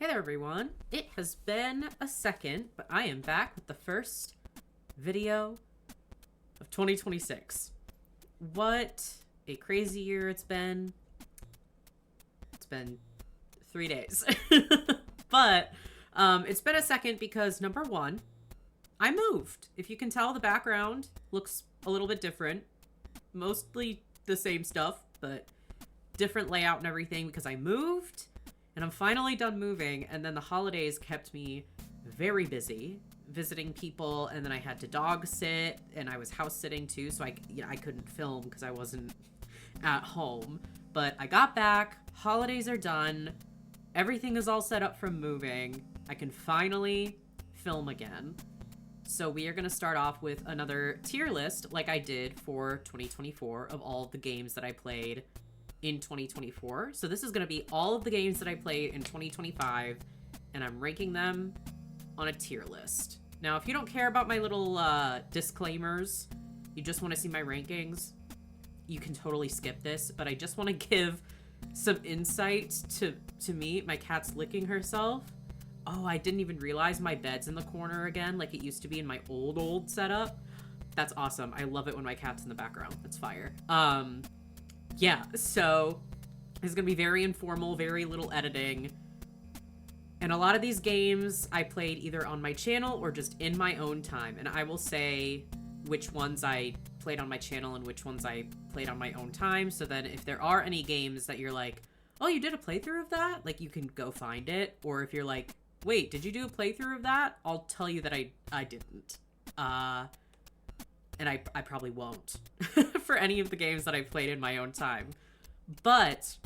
Hey there, everyone. It has been a second, but I am back with the first video of 2026. What a crazy year it's been. It's been 3 days. But it's been a second because, number one, I moved. If you can tell, the background looks a little bit different. Mostly the same stuff, but different layout and everything because I moved. And I'm finally done moving, and then the holidays kept me very busy visiting people, and then I had to dog sit, and I was house sitting too, so I couldn't film because I wasn't at home. But I got back, holidays are done, everything is all set up from moving. I can finally film again. So we are going to start off with another tier list like I did for 2024 of all of the games that I played in 2024. So this is going to be all of the games that I played in 2025, and I'm ranking them on a tier list. Now, if you don't care about my little disclaimers, you just want to see my rankings, you can totally skip this, but I just want to give some insight to me. My cat's licking herself. Oh, I didn't even realize my bed's in the corner again like it used to be in my old setup. That's awesome. I love it when my cat's in the background. That's fire. Yeah, so it's going to be very informal, very little editing. And a lot of these games I played either on my channel or just in my own time. And I will say which ones I played on my channel and which ones I played on my own time. So then if there are any games that you're like, oh, you did a playthrough of that? Like, you can go find it. Or if you're like, wait, did you do a playthrough of that? I'll tell you that I didn't. And I probably won't for any of the games that I've played in my own time. But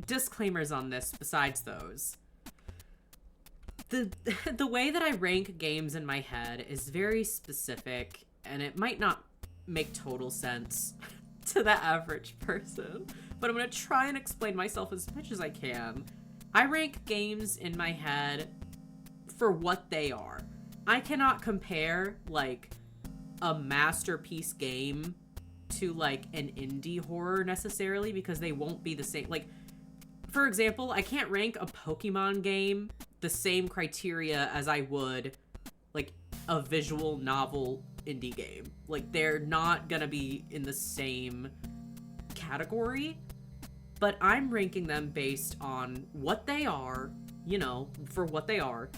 disclaimers on this besides those. The way that I rank games in my head is very specific, and it might not make total sense to the average person, but I'm going to try and explain myself as much as I can. I rank games in my head for what they are. I cannot compare, like, a masterpiece game to like an indie horror necessarily because they won't be the same. Like, for example, I can't rank a Pokemon game the same criteria as I would like a visual novel indie game. Like, they're not gonna be in the same category, but I'm ranking them based on what they are, you know, for what they are,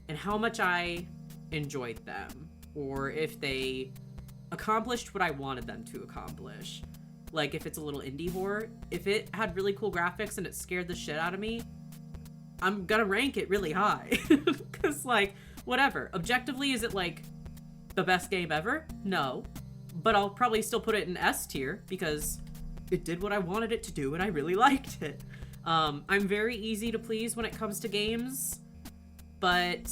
and how much I enjoyed them, or if they accomplished what I wanted them to accomplish. Like, if it's a little indie horror, if it had really cool graphics and it scared the shit out of me, I'm gonna rank it really high. Because, like, whatever. Objectively, is it, like, the best game ever? No. But I'll probably still put it in S tier because it did what I wanted it to do and I really liked it. I'm very easy to please when it comes to games, but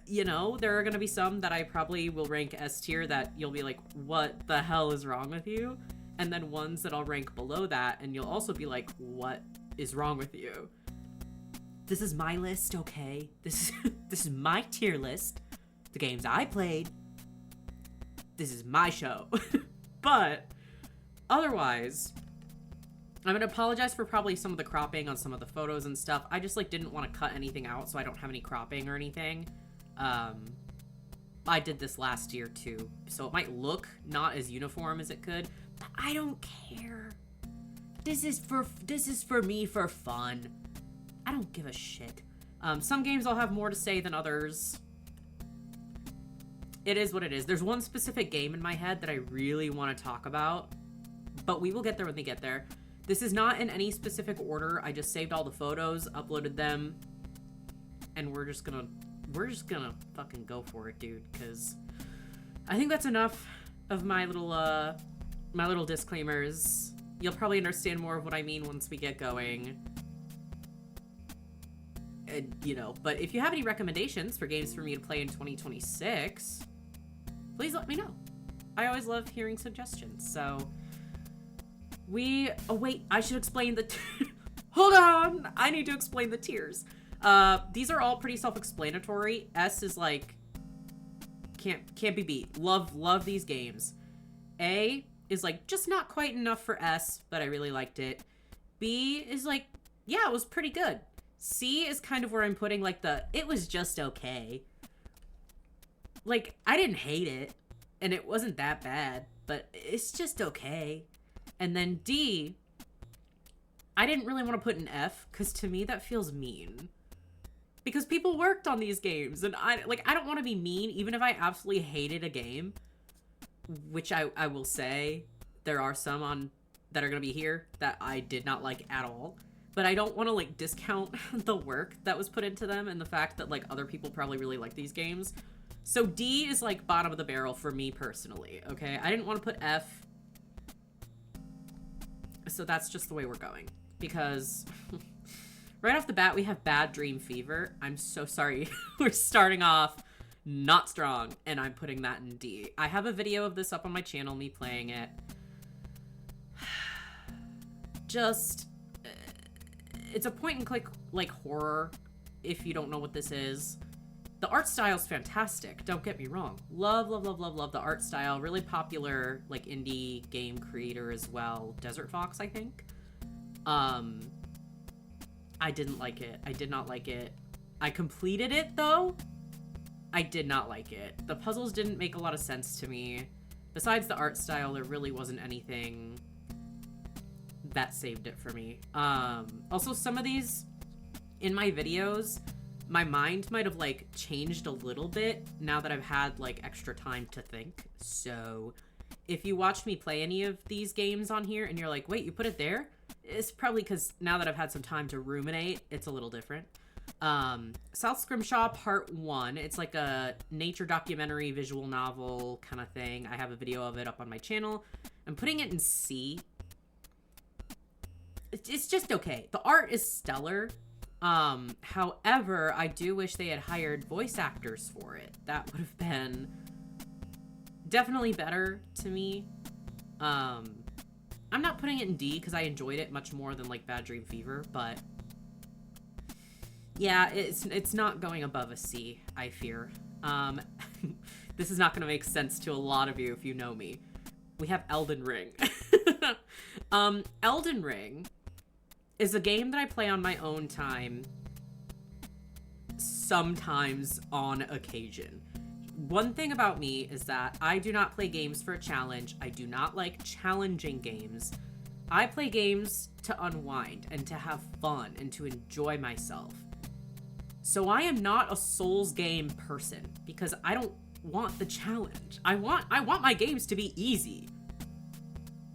you know, there are going to be some that I probably will rank S tier that you'll be like, what the hell is wrong with you? And then ones that I'll rank below that and you'll also be like, what is wrong with you? This is my list, okay? This is my tier list. The games I played. This is my show. But otherwise, I'm going to apologize for probably some of the cropping on some of the photos and stuff. I just like didn't want to cut anything out so I don't have any cropping or anything. I did this last year too, so it might look not as uniform as it could, but I don't care. This is for me for fun. I don't give a shit. Some games I'll have more to say than others. It is what it is. There's one specific game in my head that I really want to talk about, but we will get there when we get there. This is not in any specific order. I just saved all the photos, uploaded them, and we're just gonna fucking go for it, dude, because I think that's enough of my little disclaimers. You'll probably understand more of what I mean once we get going. And, you know, but if you have any recommendations for games for me to play in 2026, please let me know. I always love hearing suggestions, so oh wait, I should explain the hold on, I need to explain the tiers. These are all pretty self-explanatory. S is like, can't be beat. Love these games. A is like, just not quite enough for S, but I really liked it. B is like, yeah, it was pretty good. C is kind of where I'm putting like it was just okay. Like, I didn't hate it, and it wasn't that bad, but it's just okay. And then D, I didn't really want to put an F, because to me that feels mean. Because people worked on these games, and I don't want to be mean, even if I absolutely hated a game, which I will say, there are some on that are going to be here that I did not like at all. But I don't want to, like, discount the work that was put into them and the fact that, like, other people probably really like these games. So D is, like, bottom of the barrel for me personally, okay? I didn't want to put F. So that's just the way we're going. Because right off the bat, we have Bad Dream Fever. I'm so sorry. We're starting off not strong, and I'm putting that in D. I have a video of this up on my channel, me playing it. Just... it's a point-and-click, like, horror, if you don't know what this is. The art style's fantastic, don't get me wrong. Love, love, love, love, love the art style. Really popular, like, indie game creator as well. Desert Fox, I think. I didn't like it. I did not like it. I completed it, though. I did not like it. The puzzles didn't make a lot of sense to me. Besides the art style, there really wasn't anything that saved it for me. Also, some of these in my videos, my mind might have, like, changed a little bit now that I've had, like, extra time to think. So if you watch me play any of these games on here and you're like, wait, you put it there? It's probably because now that I've had some time to ruminate, it's a little different. South Scrimshaw Part 1. It's like a nature documentary visual novel kind of thing. I have a video of it up on my channel. I'm putting it in C. It's just okay. The art is stellar. However, I do wish they had hired voice actors for it. That would have been definitely better to me. I'm not putting it in D because I enjoyed it much more than, like, Bad Dream Fever, but yeah, it's not going above a C, I fear. This is not going to make sense to a lot of you if you know me. We have Elden Ring. Elden Ring is a game that I play on my own time, sometimes on occasion. One thing about me is that I do not play games for a challenge. I do not like challenging games. I play games to unwind and to have fun and to enjoy myself. So I am not a Souls game person because I don't want the challenge. I want my games to be easy.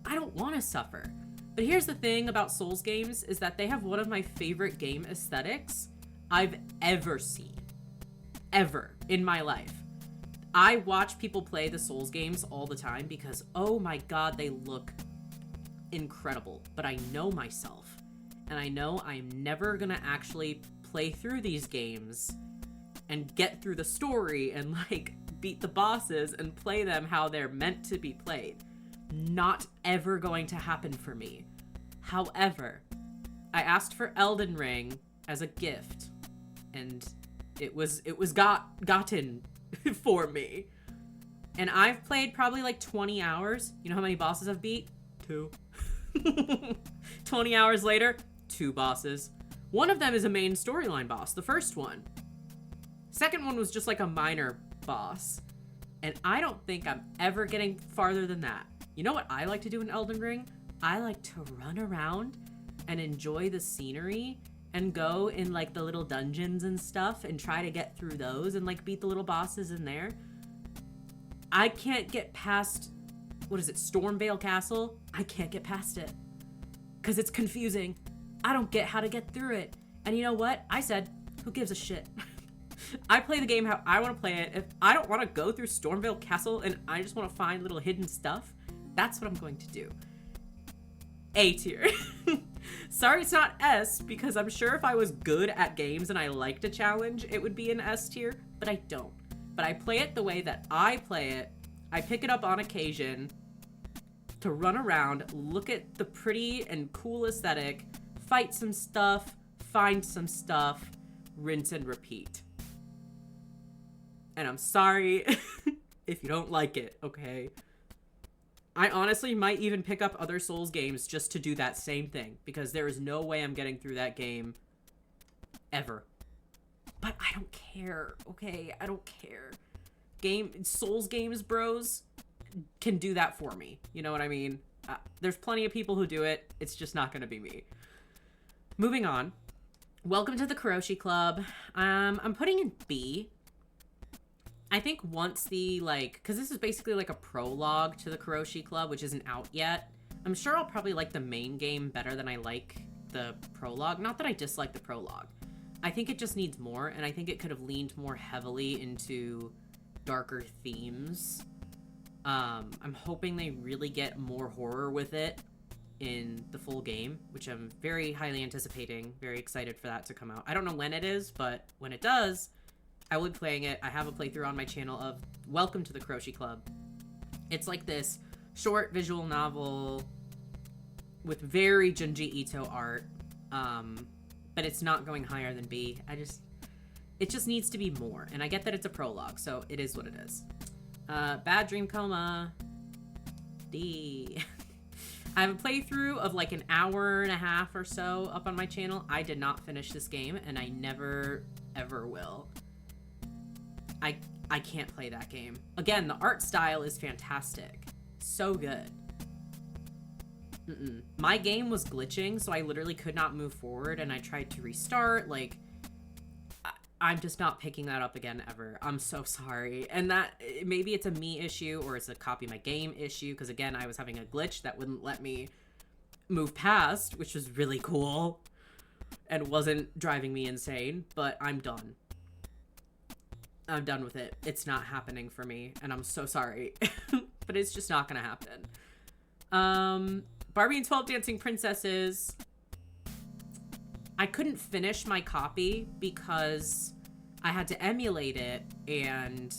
I don't want to suffer. But here's the thing about Souls games is that they have one of my favorite game aesthetics I've ever seen. Ever in my life. I watch people play the Souls games all the time because, oh my god, they look incredible. But I know myself. And I know I'm never gonna actually play through these games and get through the story and, like, beat the bosses and play them how they're meant to be played. Not ever going to happen for me. However, I asked for Elden Ring as a gift, and it was gotten for me. And I've played probably like 20 hours. You know how many bosses I've beat? 2. 20 hours later, 2 bosses. One of them is a main storyline boss, the first one. Second one was just like a minor boss. And I don't think I'm ever getting farther than that. You know what I like to do in Elden Ring? I like to run around and enjoy the scenery and go in, like, the little dungeons and stuff and try to get through those and, like, beat the little bosses in there. I can't get past, what is it, Stormvale Castle? I can't get past it. Because it's confusing. I don't get how to get through it. And you know what? I said, who gives a shit? I play the game how I want to play it. If I don't want to go through Stormvale Castle and I just want to find little hidden stuff, that's what I'm going to do. A tier. Sorry it's not S, because I'm sure if I was good at games and I liked a challenge, it would be an S tier, but I don't. But I play it the way that I play it. I pick it up on occasion to run around, look at the pretty and cool aesthetic, fight some stuff, find some stuff, rinse and repeat. And I'm sorry if you don't like it, okay? I honestly might even pick up other Souls games just to do that same thing, because there is no way I'm getting through that game ever. But I don't care, okay? I don't care. Souls games, bros, can do that for me. You know what I mean? There's plenty of people who do it. It's just not going to be me. Moving on. Welcome to the Kuroshi Club. I'm putting in B. I think once the, like, because this is basically like a prologue to the Kuroshi Club, which isn't out yet. I'm sure I'll probably like the main game better than I like the prologue. Not that I dislike the prologue. I think it just needs more, and I think it could have leaned more heavily into darker themes. I'm hoping they really get more horror with it in the full game, which I'm very highly anticipating. Very excited for that to come out. I don't know when it is, but when it does, I will be playing it. I have a playthrough on my channel of Welcome to the Kuroshi Club. It's like this short visual novel with very Junji Ito art, but it's not going higher than B. It just needs to be more, and I get that it's a prologue, so it is what it is. Bad Dream Coma. D. I have a playthrough of like an hour and a half or so up on my channel. I did not finish this game, and I never, ever will. I can't play that game. Again, the art style is fantastic. So good. My game was glitching, so I literally could not move forward, and I tried to restart. Like, I'm just not picking that up again ever. I'm so sorry. And that, maybe it's a me issue or it's a copy my game issue, because again, I was having a glitch that wouldn't let me move past, which was really cool and wasn't driving me insane, but I'm done. I'm done with it. It's not happening for me, and I'm so sorry. But it's just not gonna happen. Barbie and 12 Dancing Princesses. I couldn't finish my copy because I had to emulate it, and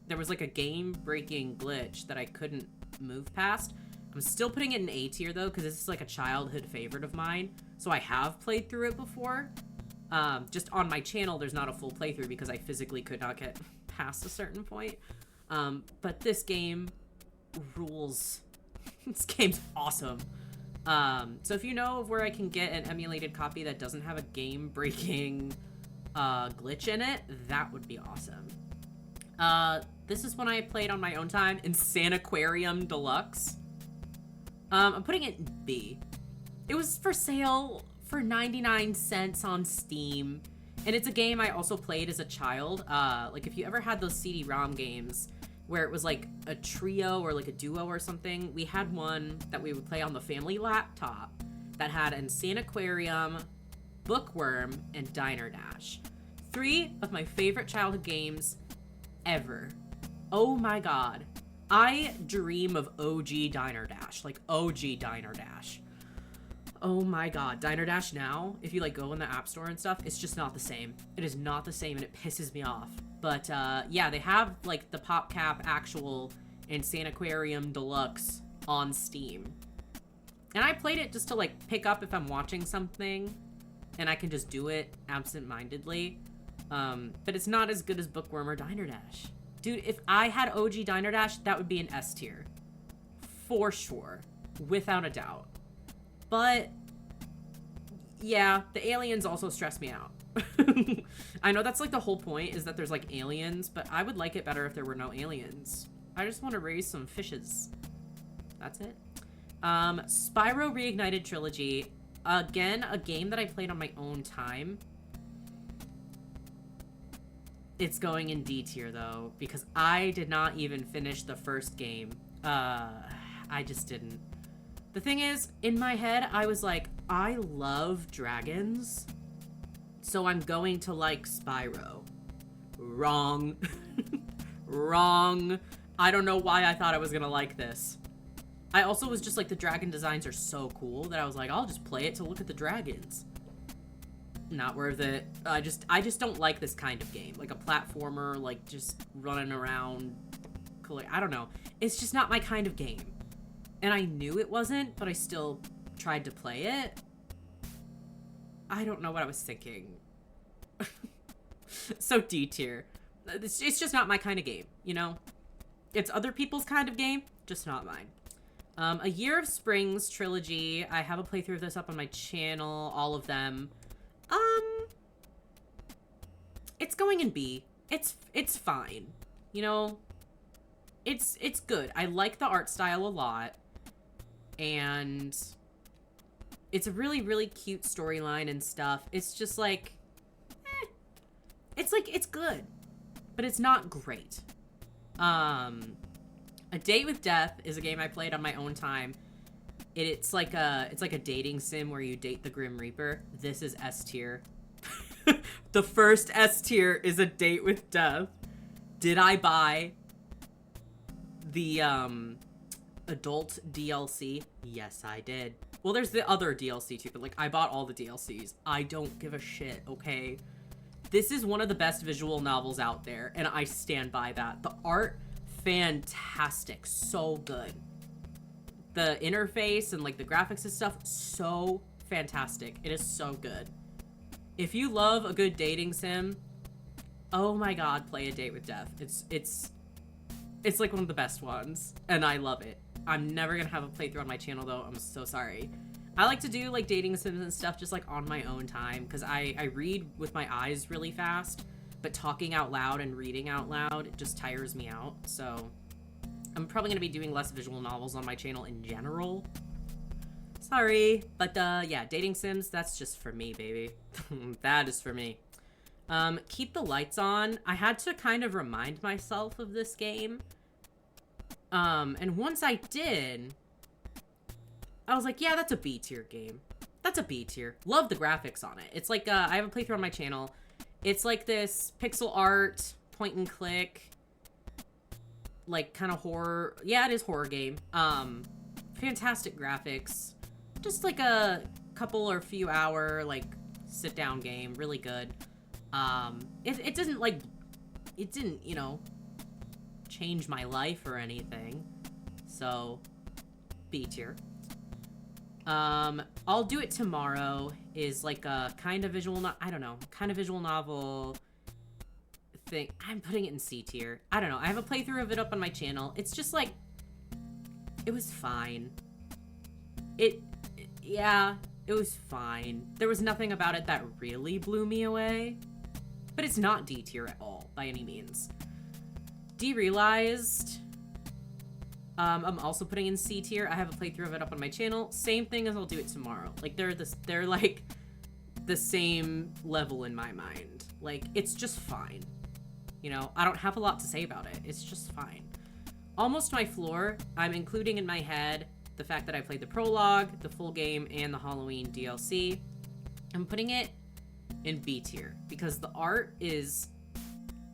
there was like a game-breaking glitch that I couldn't move past. I'm still putting it in A tier though, because this is like a childhood favorite of mine. So I have played through it before. Just on my channel, there's not a full playthrough because I physically could not get past a certain point. But this game rules. This game's awesome. So if you know of where I can get an emulated copy that doesn't have a game-breaking glitch in it, that would be awesome. This is one I played on my own time, Insanaquarium Deluxe. I'm putting it in B. It was for sale for 99 cents on Steam, and it's a game I also played as a child. Like, if you ever had those CD-ROM games where it was like a trio or like a duo or something, we had one that we would play on the family laptop that had Insanaquarium, Bookworm, and Diner Dash. 3 of my favorite childhood games ever. Oh my god. I dream of OG Diner Dash. Like, OG Diner Dash. Oh my god. Diner Dash now, if you like go in the App Store and stuff, it's just not the same. It is not the same, and it pisses me off. But yeah, they have like the PopCap actual Insanaquarium Deluxe on Steam. And I played it just to like pick up if I'm watching something and I can just do it absent-mindedly. But it's not as good as Bookworm or Diner Dash. Dude, if I had OG Diner Dash, that would be an S tier. For sure. Without a doubt. But yeah, the aliens also stress me out. I know that's like the whole point, is that there's like aliens, but I would like it better if there were no aliens. I just want to raise some fishes. That's it. Spyro Reignited Trilogy. Again, a game that I played on my own time. It's going in D tier though, because I did not even finish the first game. I just didn't. The thing is, in my head, I was like, I love dragons, so I'm going to like Spyro. Wrong. Wrong. I don't know why I thought I was gonna like this. I also was just like, the dragon designs are so cool that I was like, I'll just play it to look at the dragons. Not worth it. I just don't like this kind of game. Like a platformer, like just running around. I don't know. It's just not my kind of game. And I knew it wasn't, but I still tried to play it. I don't know what I was thinking. So D tier. It's just not my kind of game, you know? It's other people's kind of game, just not mine. A Year of Springs trilogy. I have a playthrough of this up on my channel, all of them. It's going in B. It's fine. You know, it's good. I like the art style a lot. And it's a really, really cute storyline and stuff. It's just like, it's good, but it's not great. A Date with Death is a game I played on my own time. It's like a dating sim where you date the Grim Reaper. This is S tier. The first S tier is A Date with Death. Did I buy the adult DLC? Yes, I did. Well, there's the other DLC too, but like I bought all the DLCs. I don't give a shit, okay? This is one of the best visual novels out there, and I stand by that. The art, fantastic, so good. The interface and like the graphics and stuff, so fantastic. It is so good. If you love a good dating sim, oh my god, play A Date with Death. It's like one of the best ones, and I love it. I'm never gonna have a playthrough on my channel though. I'm so sorry. I like to do like dating sims and stuff just like on my own time, because I read with my eyes really fast, but talking out loud and reading out loud, it just tires me out. So I'm probably gonna be doing less visual novels on my channel in general. Sorry, but yeah, dating sims, that's just for me, baby. That is for me. Keep the Lights On. I had to kind of remind myself of this game. And once I did, I was like, yeah, that's a B tier game. That's a B tier. Love the graphics on it. It's like, I have a playthrough on my channel. It's like this pixel art, point and click, like kind of horror. Yeah, it is horror game. Fantastic graphics. Just like a couple or few hour, like, sit down game. Really good. It didn't, like, it didn't, you know, change my life or anything. So, B tier. I'll Do It Tomorrow is like a kind of visual, I don't know, kind of visual novel thing. I'm putting it in C tier. I don't know. I have a playthrough of it up on my channel. It's just like, it was fine. Yeah, it was fine. There was nothing about it that really blew me away, but it's not D tier at all by any means. Derealized, I'm also putting in C tier. I have a playthrough of it up on my channel. Same thing as I'll Do It Tomorrow. Like they're like the same level in my mind. Like it's just fine. You know, I don't have a lot to say about it. It's just fine. Almost My Floor, I'm including in my head the fact that I played the prologue, the full game, and the Halloween DLC. I'm putting it in B tier because the art is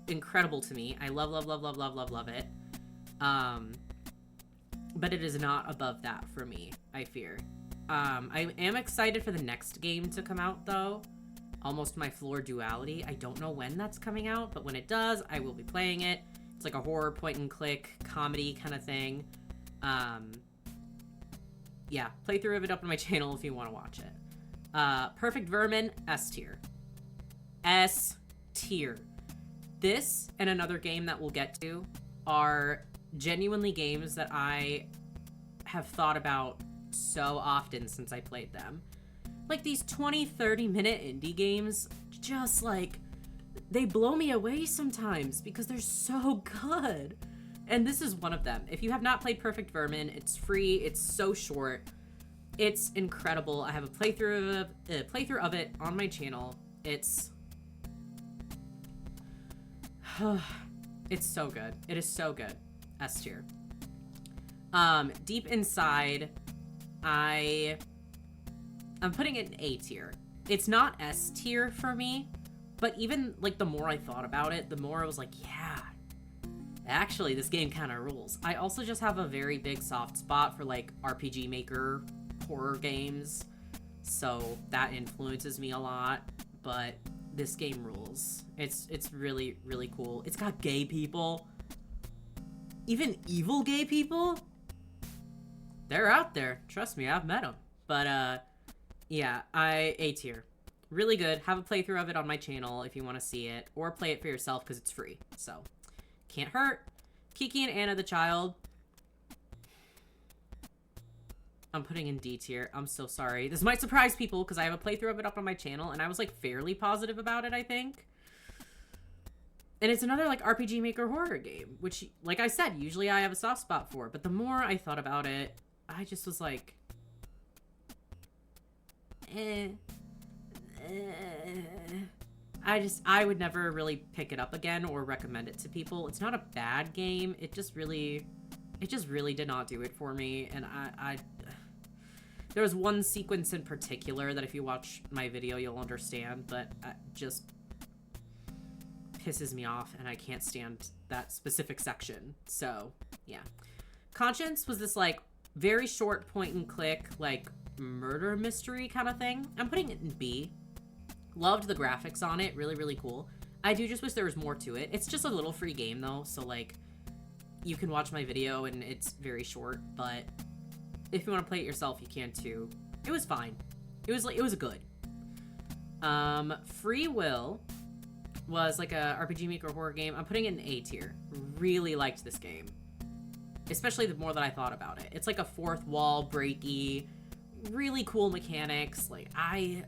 incredible to me. I love it. But it is not above that for me, I fear. I am excited for the next game to come out, though. Almost My Floor Duality. I don't know when that's coming out, but when it does, I will be playing it. It's like a horror point-and-click comedy kind of thing. Yeah, playthrough of it up on my channel if you want to watch it. Perfect Vermin, S tier. S tier. This and another game that we'll get to are genuinely games that I have thought about so often since I played them. Like these 20-30 minute indie games, just like, they blow me away sometimes because they're so good. And this is one of them. If you have not played Perfect Vermin, it's free, it's so short, it's incredible. I have a playthrough of it on my channel. It's so good. It is so good. S tier. Deep Inside, I'm putting it in A tier. It's not S tier for me, but even like the more I thought about it, the more I was like, yeah, actually this game kind of rules. I also just have a very big soft spot for like RPG Maker horror games, so that influences me a lot, but this game rules. It's really, really cool. It's got gay people. Even evil gay people? They're out there. Trust me, I've met them. But, yeah, A tier. Really good. Have a playthrough of it on my channel if you want to see it. Or play it for yourself because it's free. So, can't hurt. Kiki and Anna the Child. I'm putting in D tier. I'm so sorry. This might surprise people because I have a playthrough of it up on my channel and I was like fairly positive about it, I think. And it's another like RPG Maker horror game, which, like I said, usually I have a soft spot for. But the more I thought about it, I just was like, I would never really pick it up again or recommend it to people. It's not a bad game. It just really did not do it for me. And there was one sequence in particular that if you watch my video, you'll understand, but just pisses me off and I can't stand that specific section. So yeah. Conscience was this like very short point and click, like murder mystery kind of thing. I'm putting it in B. Loved the graphics on it. Really, really cool. I do just wish there was more to it. It's just a little free game though. So like you can watch my video and it's very short, but if you want to play it yourself, you can too. It was fine. It was good. Free Will was like a RPG Maker horror game. I'm putting it in A tier. Really liked this game. Especially the more that I thought about it. It's like a fourth wall breaky, really cool mechanics. Like I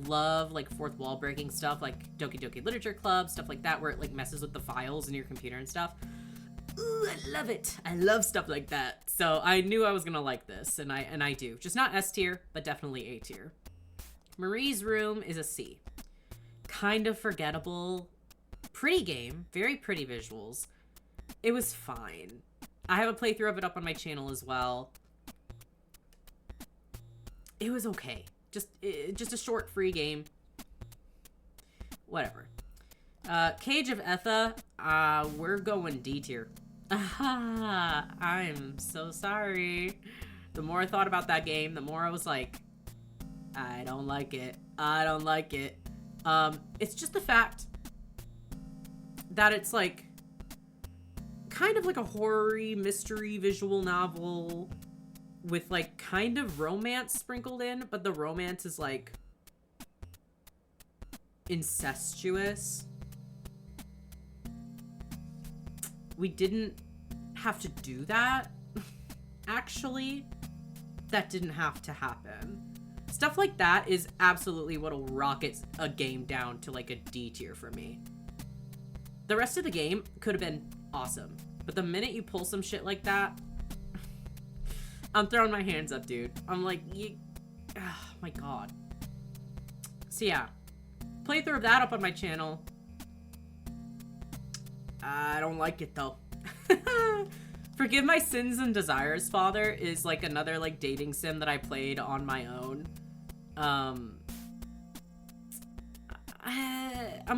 love like fourth wall breaking stuff, like Doki Doki Literature Club, stuff like that, where it like messes with the files in your computer and stuff. Ooh, I love it. I love stuff like that. So I knew I was gonna like this, and I do. Just not S tier, but definitely A tier. Marie's Room is a C. Kind of forgettable. Pretty game. Very pretty visuals. It was fine. I have a playthrough of it up on my channel as well. It was okay. Just a short free game. Whatever. Cage of Etha. We're going D tier. I'm so sorry. The more I thought about that game, the more I was like, I don't like it. I don't like it. It's just the fact that it's like kind of like a horror-y mystery visual novel with like kind of romance sprinkled in, but the romance is like incestuous. We didn't have to do that, actually. That didn't have to happen. Stuff like that is absolutely what'll rocket a game down to like a D tier for me. The rest of the game could have been awesome, but the minute you pull some shit like that, I'm throwing my hands up, dude. I'm like, oh my god. So yeah, playthrough of that up on my channel. I don't like it though. Forgive My Sins and Desires, Father is like another like dating sim that I played on my own. I'm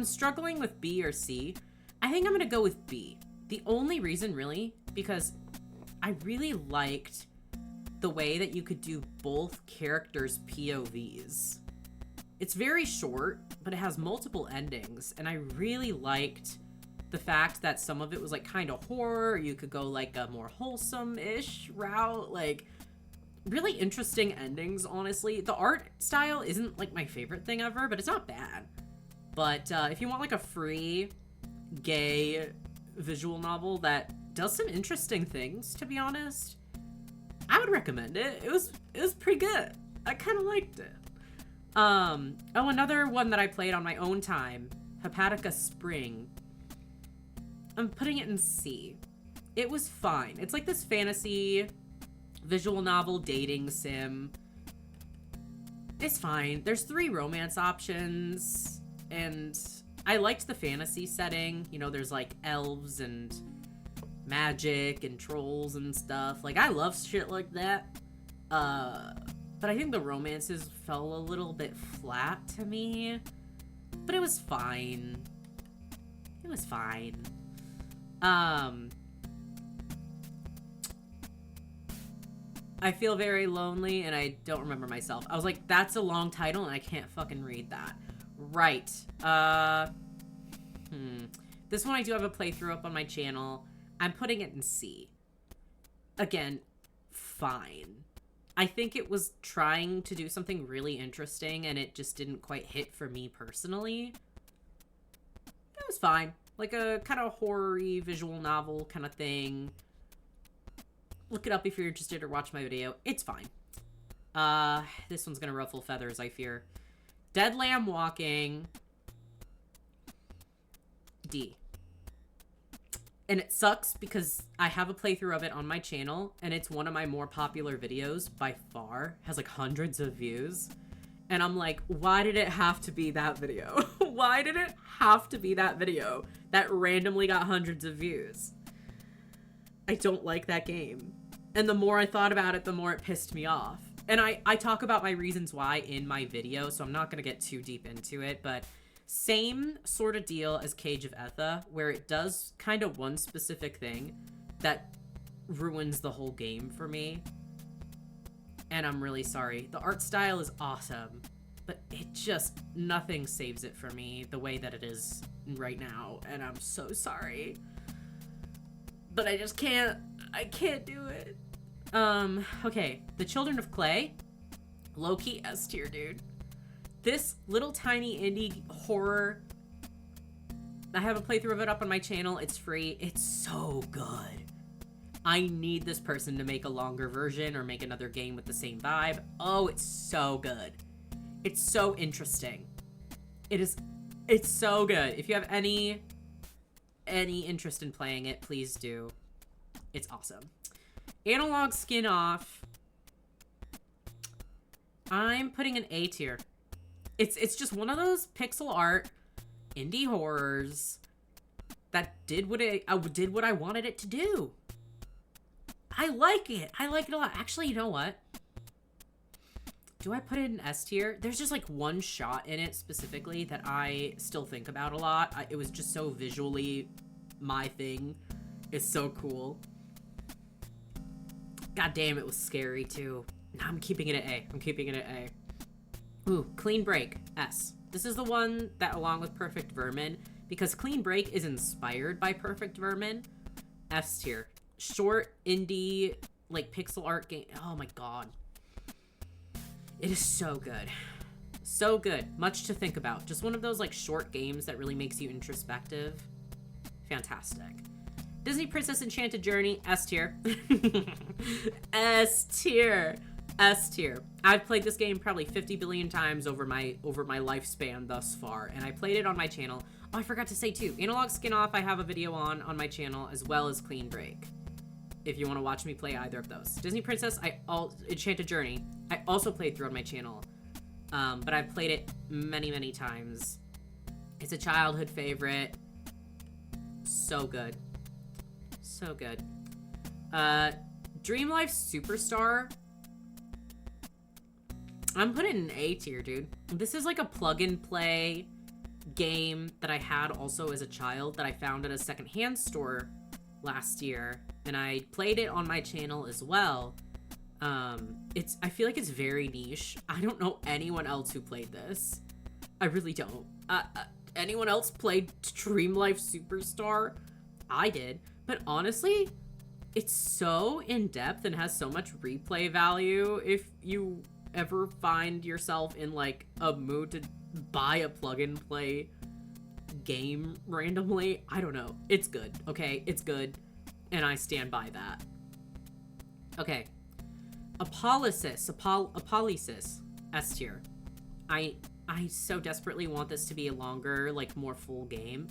struggling with B or C. I think I'm gonna go with B. The only reason really, because I really liked the way that you could do both characters' POVs. It's very short, but it has multiple endings, and I really liked the fact that some of it was like kind of horror. You could go like a more wholesome-ish route, like really interesting endings, honestly. The art style isn't like my favorite thing ever, but it's not bad. But if you want like a free gay visual novel that does some interesting things, to be honest, I would recommend it. It was pretty good. I kind of liked it. Oh, another one that I played on my own time, Hepatica Spring. I'm putting it in C. It was fine. It's like this fantasy visual novel dating sim. It's fine. There's 3 romance options, and I liked the fantasy setting. You know, there's like elves and magic and trolls and stuff. Like, I love shit like that. But I think the romances fell a little bit flat to me. But it was fine. It was fine. I feel very lonely and I don't remember myself. I was like, that's a long title and I can't fucking read that. Right. This one I do have a playthrough up on my channel. I'm putting it in C. Again, fine. I think it was trying to do something really interesting and it just didn't quite hit for me personally. It was fine. Like a kind of horror-y visual novel kind of thing. Look it up if you're interested or watch my video. It's fine. This one's gonna ruffle feathers, I fear. Dead Lamb Walking. D. And it sucks because I have a playthrough of it on my channel, and it's one of my more popular videos by far. It has like hundreds of views. And I'm like, why did it have to be that video? Why did it have to be that video that randomly got hundreds of views? I don't like that game. And the more I thought about it, the more it pissed me off. And I talk about my reasons why in my video, so I'm not going to get too deep into it, but same sort of deal as Cage of Etha, where it does kind of one specific thing that ruins the whole game for me. And I'm really sorry. The art style is awesome, but it just, nothing saves it for me the way that it is right now. And I'm so sorry. But I just can't, I can't do it. Okay. The Children of Clay. Low-key S tier, dude. This little tiny indie horror. I have a playthrough of it up on my channel. It's free. It's so good. I need this person to make a longer version or make another game with the same vibe. Oh, it's so good. It's so interesting. It's so good. If you have any interest in playing it, please do. It's awesome. Analog Skin Off. I'm putting an A tier. It's just one of those pixel art indie horrors that did what I wanted it to do. I like it. I like it a lot. Actually, you know what? Do I put it in S tier? There's just like one shot in it specifically that I still think about a lot. It was just so visually my thing. It's so cool. God damn, it was scary too. Nah, I'm keeping it at A. I'm keeping it at A. Ooh, Clean Break, S. This is the one that, along with Perfect Vermin, because Clean Break is inspired by Perfect Vermin, S tier. Short, indie, like, pixel art game. Oh my god. It is so good. So good. Much to think about. Just one of those, like, short games that really makes you introspective. Fantastic. Disney Princess Enchanted Journey, S tier. S tier. S tier. I've played this game probably 50 billion times over my lifespan thus far, and I played it on my channel. Oh, I forgot to say too, Analog Skin Off I have a video on my channel, as well as Clean Break, if you want to watch me play either of those. Disney Princess, Enchanted Journey, I also played through on my channel, but I've played it many times. It's a childhood favorite. So good. So good. Dream Life Superstar, I'm putting an A tier, dude. This is like a plug-and-play game that I had also as a child that I found at a secondhand store last year, and I played it on my channel as well. I feel like it's very niche. I don't know anyone else who played this. I really don't. Anyone else played Dream Life Superstar? I did. But honestly, it's so in-depth and has so much replay value if you ever find yourself in like a mood to buy a plug-and-play game randomly. I don't know. It's good, okay? It's good, and I stand by that. Okay. Apolysis, S tier. I so desperately want this to be a longer, like, more full game,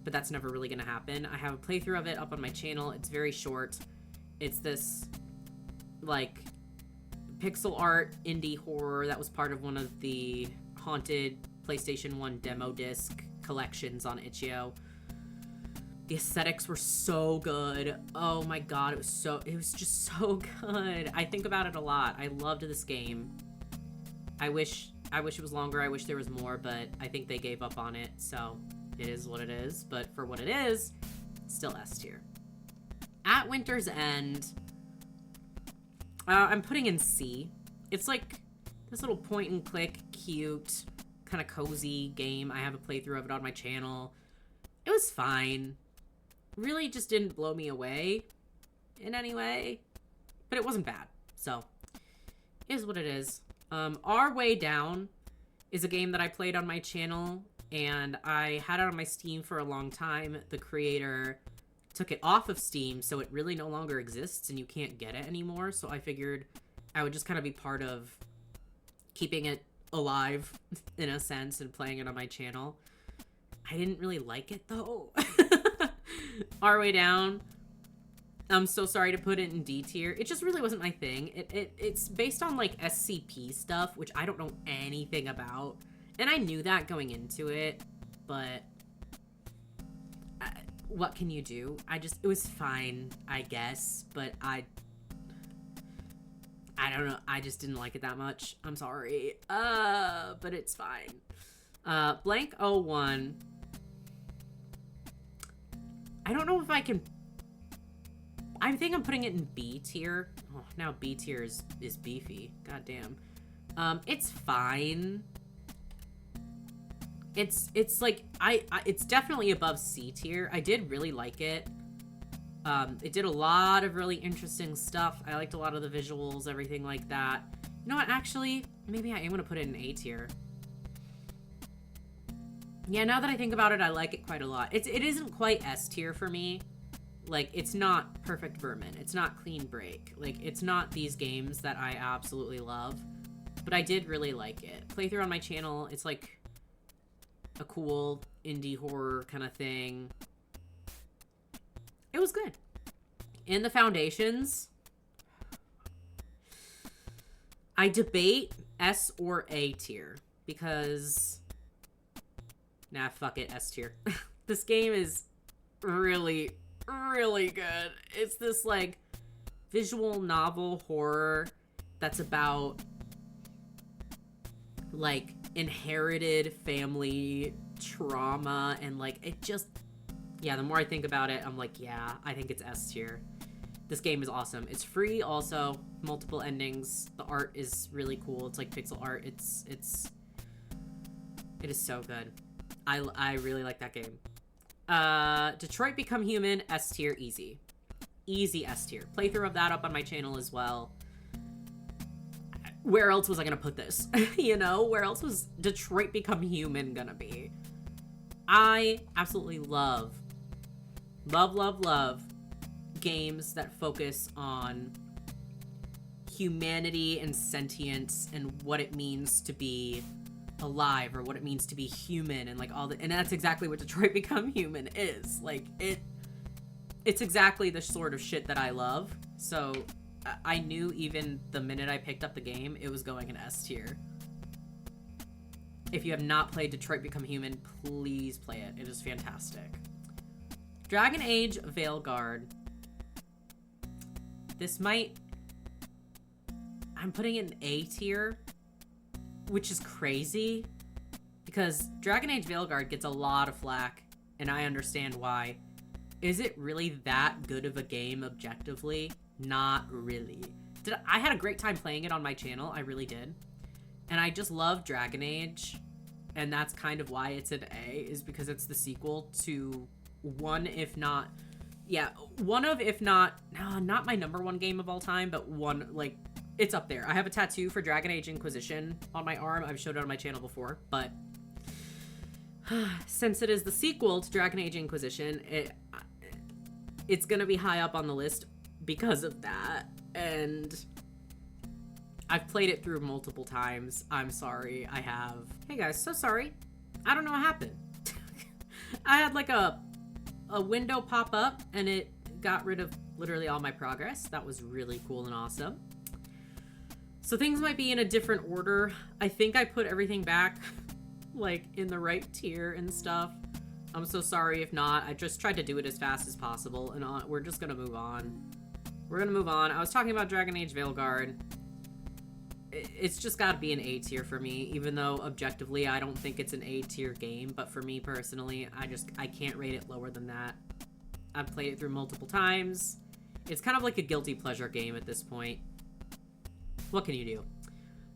but that's never really gonna happen. I have a playthrough of it up on my channel. It's very short. It's this, like, pixel art indie horror that was part of one of the haunted PlayStation 1 demo disc collections on itch.io. The aesthetics were so good. Oh my god, it was just so good. I think about it a lot. I loved this game. I wish it was longer. I wish there was more, but I think they gave up on it, so it is what it is. But for what it is, still S tier. At Winter's End, I'm putting in C. It's like this little point-and-click, cute, kind of cozy game. I have a playthrough of it on my channel. It was fine. Really just didn't blow me away in any way, but it wasn't bad. So, it is what it is. Our Way Down is a game that I played on my channel, and I had it on my Steam for a long time. The creator took it off of Steam, so it really no longer exists, and you can't get it anymore. So I figured I would just kind of be part of keeping it alive in a sense and playing it on my channel. I didn't really like it though. Our Way Down, I'm so sorry to put it in D tier. It just really wasn't my thing. It's based on like SCP stuff, which I don't know anything about. And I knew that going into it, but what can you do? It was fine, I guess, but I don't know. I just didn't like it that much. I'm sorry. But it's fine. Blank 01. I don't know if I can... I think I'm putting it in B tier. Oh, now B tier is beefy. God damn. It's fine. It's like, it's definitely above C tier. I did really like it. It did a lot of really interesting stuff. I liked a lot of the visuals, everything like that. You know what, actually, maybe I am gonna put it in A tier. Yeah, now that I think about it, I like it quite a lot. It isn't quite S tier for me. Like, it's not Perfect Vermin. It's not Clean Break. Like, it's not these games that I absolutely love. But I did really like it. Playthrough on my channel, it's like a cool indie horror kind of thing. It was good. In the Foundations, I debate S or A tier because... Nah, fuck it, S tier. This game is really, really good. It's this, like, visual novel horror that's about, like, inherited family trauma, and, like, it just... Yeah, the more I think about it, I'm like, yeah, I think it's S tier. This game is awesome. It's free, also. Multiple endings. The art is really cool. It's, like, pixel art. It is so good. I really like that game. Detroit Become Human, S tier, easy. Easy S tier. Playthrough of that up on my channel as well. Where else was I gonna put this? You know? Where else was Detroit Become Human gonna be? I absolutely love games that focus on humanity and sentience and what it means to be alive, or what it means to be human, and like all the, and that's exactly what Detroit Become Human is. Like, it's exactly the sort of shit that I love. So I knew even the minute I picked up the game, it was going in S tier. If you have not played Detroit Become Human, please play it. It is fantastic. Dragon Age Veilguard. This might... I'm putting it in A tier, which is crazy, because Dragon Age Veilguard gets a lot of flack, and I understand why. Is it really that good of a game objectively? Not really. I had a great time playing it on my channel, I really did. And I just love Dragon Age, and that's kind of why it's an A, is because it's the sequel to one, if not... Yeah, one of, if not... No, not my #1 game of all time, but one, like... It's up there. I have a tattoo for Dragon Age Inquisition on my arm. I've showed it on my channel before, but... Since it is the sequel to Dragon Age Inquisition, it's gonna be high up on the list because of that, and... I've played it through multiple times. I'm sorry, I have. Hey guys, so sorry. I don't know what happened. I had like a window pop up and it got rid of literally all my progress. That was really cool and awesome. So things might be in a different order. I think I put everything back like in the right tier and stuff. I'm so sorry if not. I just tried to do it as fast as possible, and we're just gonna move on. We're gonna move on. I was talking about Dragon Age Veilguard. It's just gotta be an A tier for me, even though objectively I don't think it's an A tier game, but for me personally, I can't rate it lower than that. I've played it through multiple times. It's kind of like a guilty pleasure game at this point. What can you do?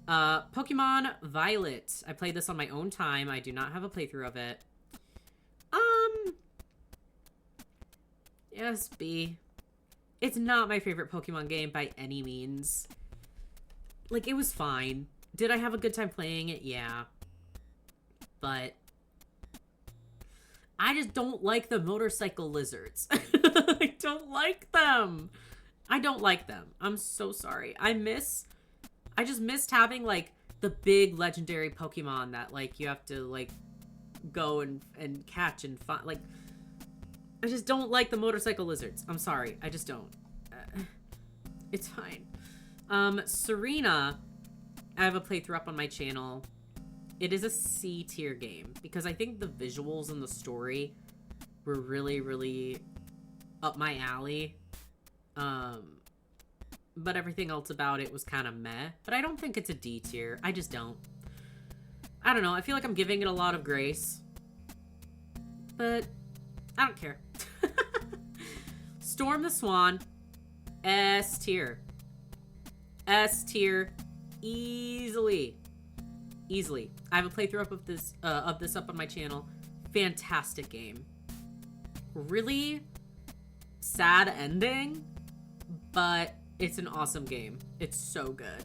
Pokemon Violet. I played this on my own time. I do not have a playthrough of it. Yes, B. It's not my favorite Pokemon game by any means. Like, it was fine. Did I have a good time playing it? Yeah. But I just don't like the motorcycle lizards. I don't like them. I don't like them. I'm so sorry. I miss I just missed having, like, the big legendary Pokemon that, like, you have to, like, go and catch and find. Like, I just don't like the motorcycle lizards. I'm sorry. I just don't. It's fine. Serena, I have a playthrough up on my channel. It is a C tier game because I think the visuals and the story were really, really up my alley. But everything else about it was kind of meh. But I don't think it's a D tier. I just don't. I don't know. I feel like I'm giving it a lot of grace. But I don't care. Storm the Swan. S tier. S tier. Easily. Easily. I have a playthrough up of this up on my channel. Fantastic game. Really sad ending, but it's an awesome game. It's so good.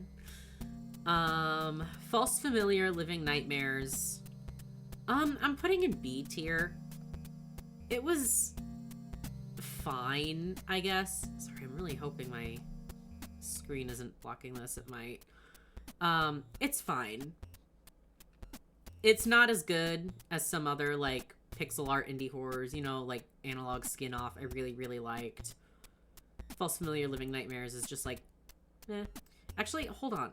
False Familiar, Living Nightmares. I'm putting in B tier. It was fine, I guess. Sorry, I'm really hoping my screen isn't blocking this. It might. It's fine. It's not as good as some other, like, pixel art indie horrors, you know, like Analog Skin Off. I really, really liked. False Familiar, Living Nightmares is just like, eh. Actually, hold on.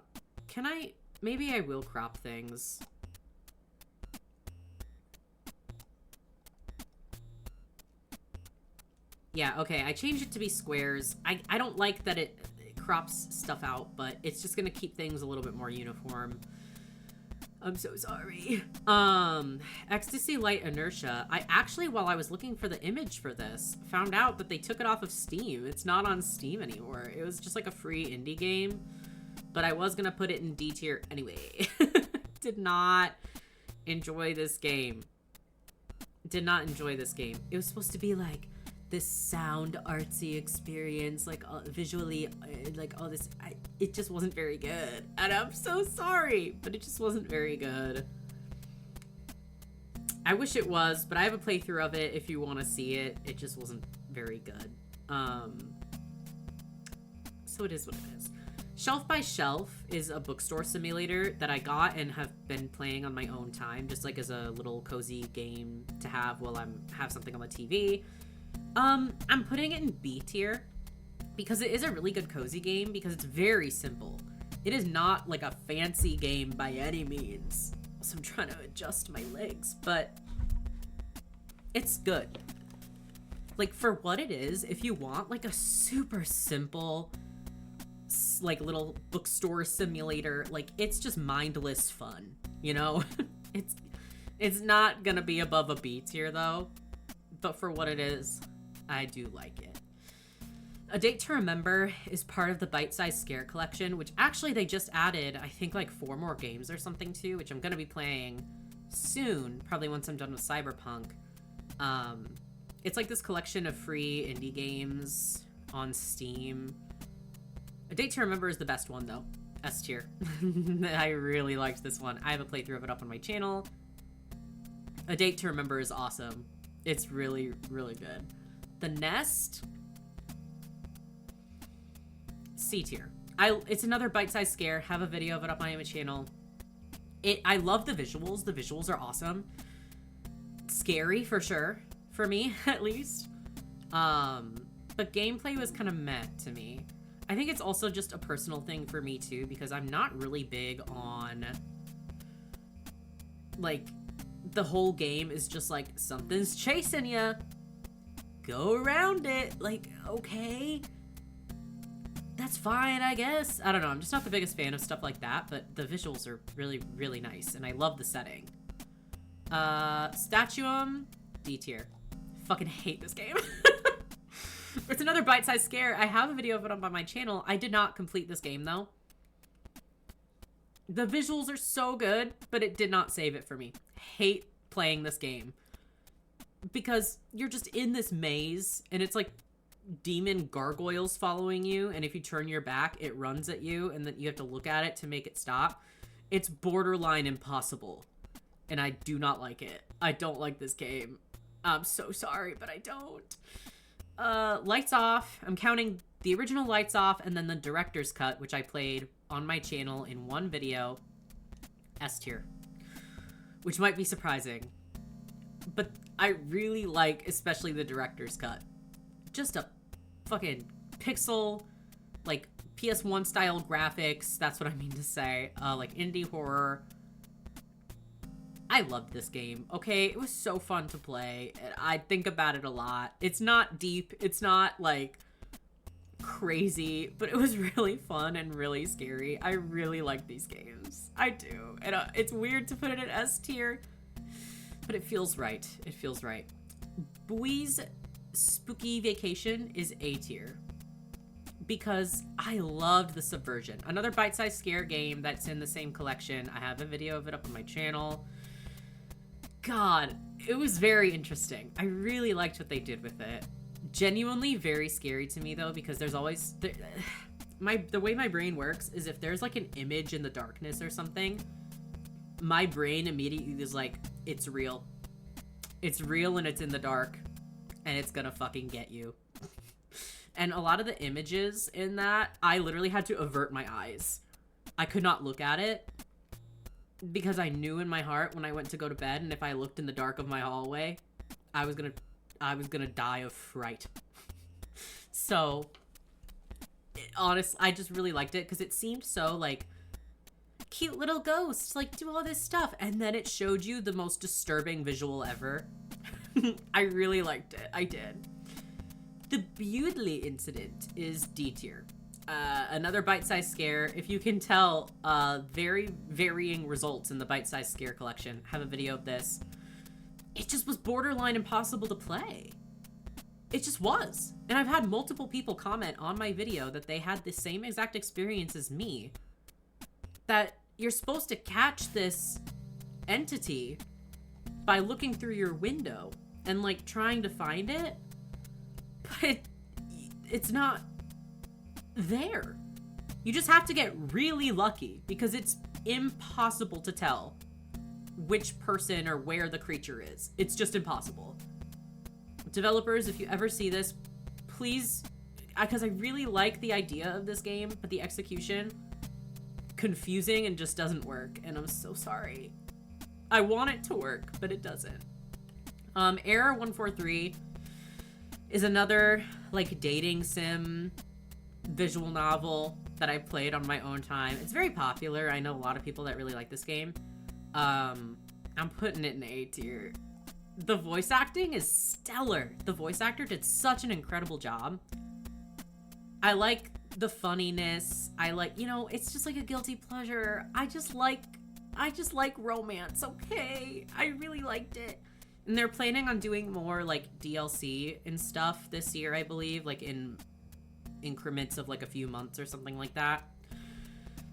Can I... Maybe I will crop things. Yeah, okay. I changed it to be squares. I don't like that it crops stuff out, but it's just gonna keep things a little bit more uniform. I'm so sorry. Ecstasy Light Inertia. I actually, while I was looking for the image for this, found out that they took it off of Steam. It's not on Steam anymore. It was just like a free indie game, but I was gonna put it in D tier anyway. Did not enjoy this game. Did not enjoy this game. It was supposed to be like this sound artsy experience, like visually, like all this. It just wasn't very good, and I'm so sorry, but it just wasn't very good. I wish it was, but I have a playthrough of it if you want to see it. It just wasn't very good. So it is what it is. Shelf by Shelf is a bookstore simulator that I got and have been playing on my own time, just like as a little cozy game to have while have something on the TV. I'm putting it in B tier because it is a really good cozy game because it's very simple. It is not like a fancy game by any means. So I'm trying to adjust my legs, but it's good. Like, for what it is, if you want like a super simple, like, little bookstore simulator, like, it's just mindless fun, you know? It's not gonna be above a B tier though, but for what it is, I do like it. A Date to Remember is part of the Bite Size Scare collection, which actually they just added, I think, like 4 more games or something to, which I'm going to be playing soon, probably once I'm done with Cyberpunk. It's like this collection of free indie games on Steam. A Date to Remember is the best one, though. S tier. I really liked this one. I have a playthrough of it up on my channel. A Date to Remember is awesome. It's really, really good. The Nest... C tier. It's another bite-sized scare. Have a video of it up on my channel. I love the visuals. The visuals are awesome. Scary for sure, for me at least. But gameplay was kind of meh to me. I think it's also just a personal thing for me too, because I'm not really big on, like, the whole game is just like, something's chasing you. Go around it. Like, okay. That's fine, I guess. I don't know. I'm just not the biggest fan of stuff like that, but the visuals are really, really nice, and I love the setting. Statuum, D tier. Fucking hate this game. It's another bite-sized scare. I have a video of it up on my channel. I did not complete this game, though. The visuals are so good, but it did not save it for me. Hate playing this game. Because you're just in this maze, and it's like demon gargoyles following you, and if you turn your back, it runs at you, and then you have to look at it to make it stop. It's borderline impossible, and I do not like it. I don't like this game. I'm so sorry, but I don't. Lights Off. I'm counting the original Lights Off and then the director's cut, which I played on my channel in one video, S tier. Which might be surprising. But I really like, especially the director's cut. Just a fucking pixel, like, PS1 style graphics. That's what I mean to say. Like, indie horror. I loved this game, okay? It was so fun to play. I think about it a lot. It's not deep. It's not, like, crazy. But it was really fun and really scary. I really like these games. I do. And it's weird to put it in S tier. But it feels right. It feels right. Bowie's Spooky Vacation is A tier. Because I loved the Subversion. Another bite-sized scare game that's in the same collection. I have a video of it up on my channel. God, it was very interesting. I really liked what they did with it. Genuinely very scary to me, though, because there's always... the way my brain works is if there's, like, an image in the darkness or something, my brain immediately is like, it's real. It's real and it's in the dark. And it's gonna fucking get you. And a lot of the images in that, I literally had to avert my eyes. I could not look at it because I knew in my heart when I went to go to bed, and if I looked in the dark of my hallway, I was gonna die of fright. So, honestly, I just really liked it because it seemed so, like, cute little ghosts, like, do all this stuff, and then it showed you the most disturbing visual ever. I really liked it. I did. The Bewdley incident is D tier. Another bite-sized scare. If you can tell, very varying results in the bite-sized scare collection. I have a video of this. It just was borderline impossible to play. It just was. And I've had multiple people comment on my video that they had the same exact experience as me. That you're supposed to catch this entity by looking through your window and, like, trying to find it. But it's not there. You just have to get really lucky because it's impossible to tell which person or where the creature is. It's just impossible. Developers, if you ever see this, please, because I really like the idea of this game, but the execution, confusing and just doesn't work, and I'm so sorry. I want it to work, but it doesn't. Error 143 is another, like, dating sim visual novel that I played on my own time. It's very popular. I know a lot of people that really like this game. I'm putting it in A tier. The voice acting is stellar. The voice actor did such an incredible job. I like the funniness. I like, you know, it's just like a guilty pleasure. I just like romance, okay? I really liked it. And they're planning on doing more, like, DLC and stuff this year, I believe, like, in increments of, like, a few months or something like that.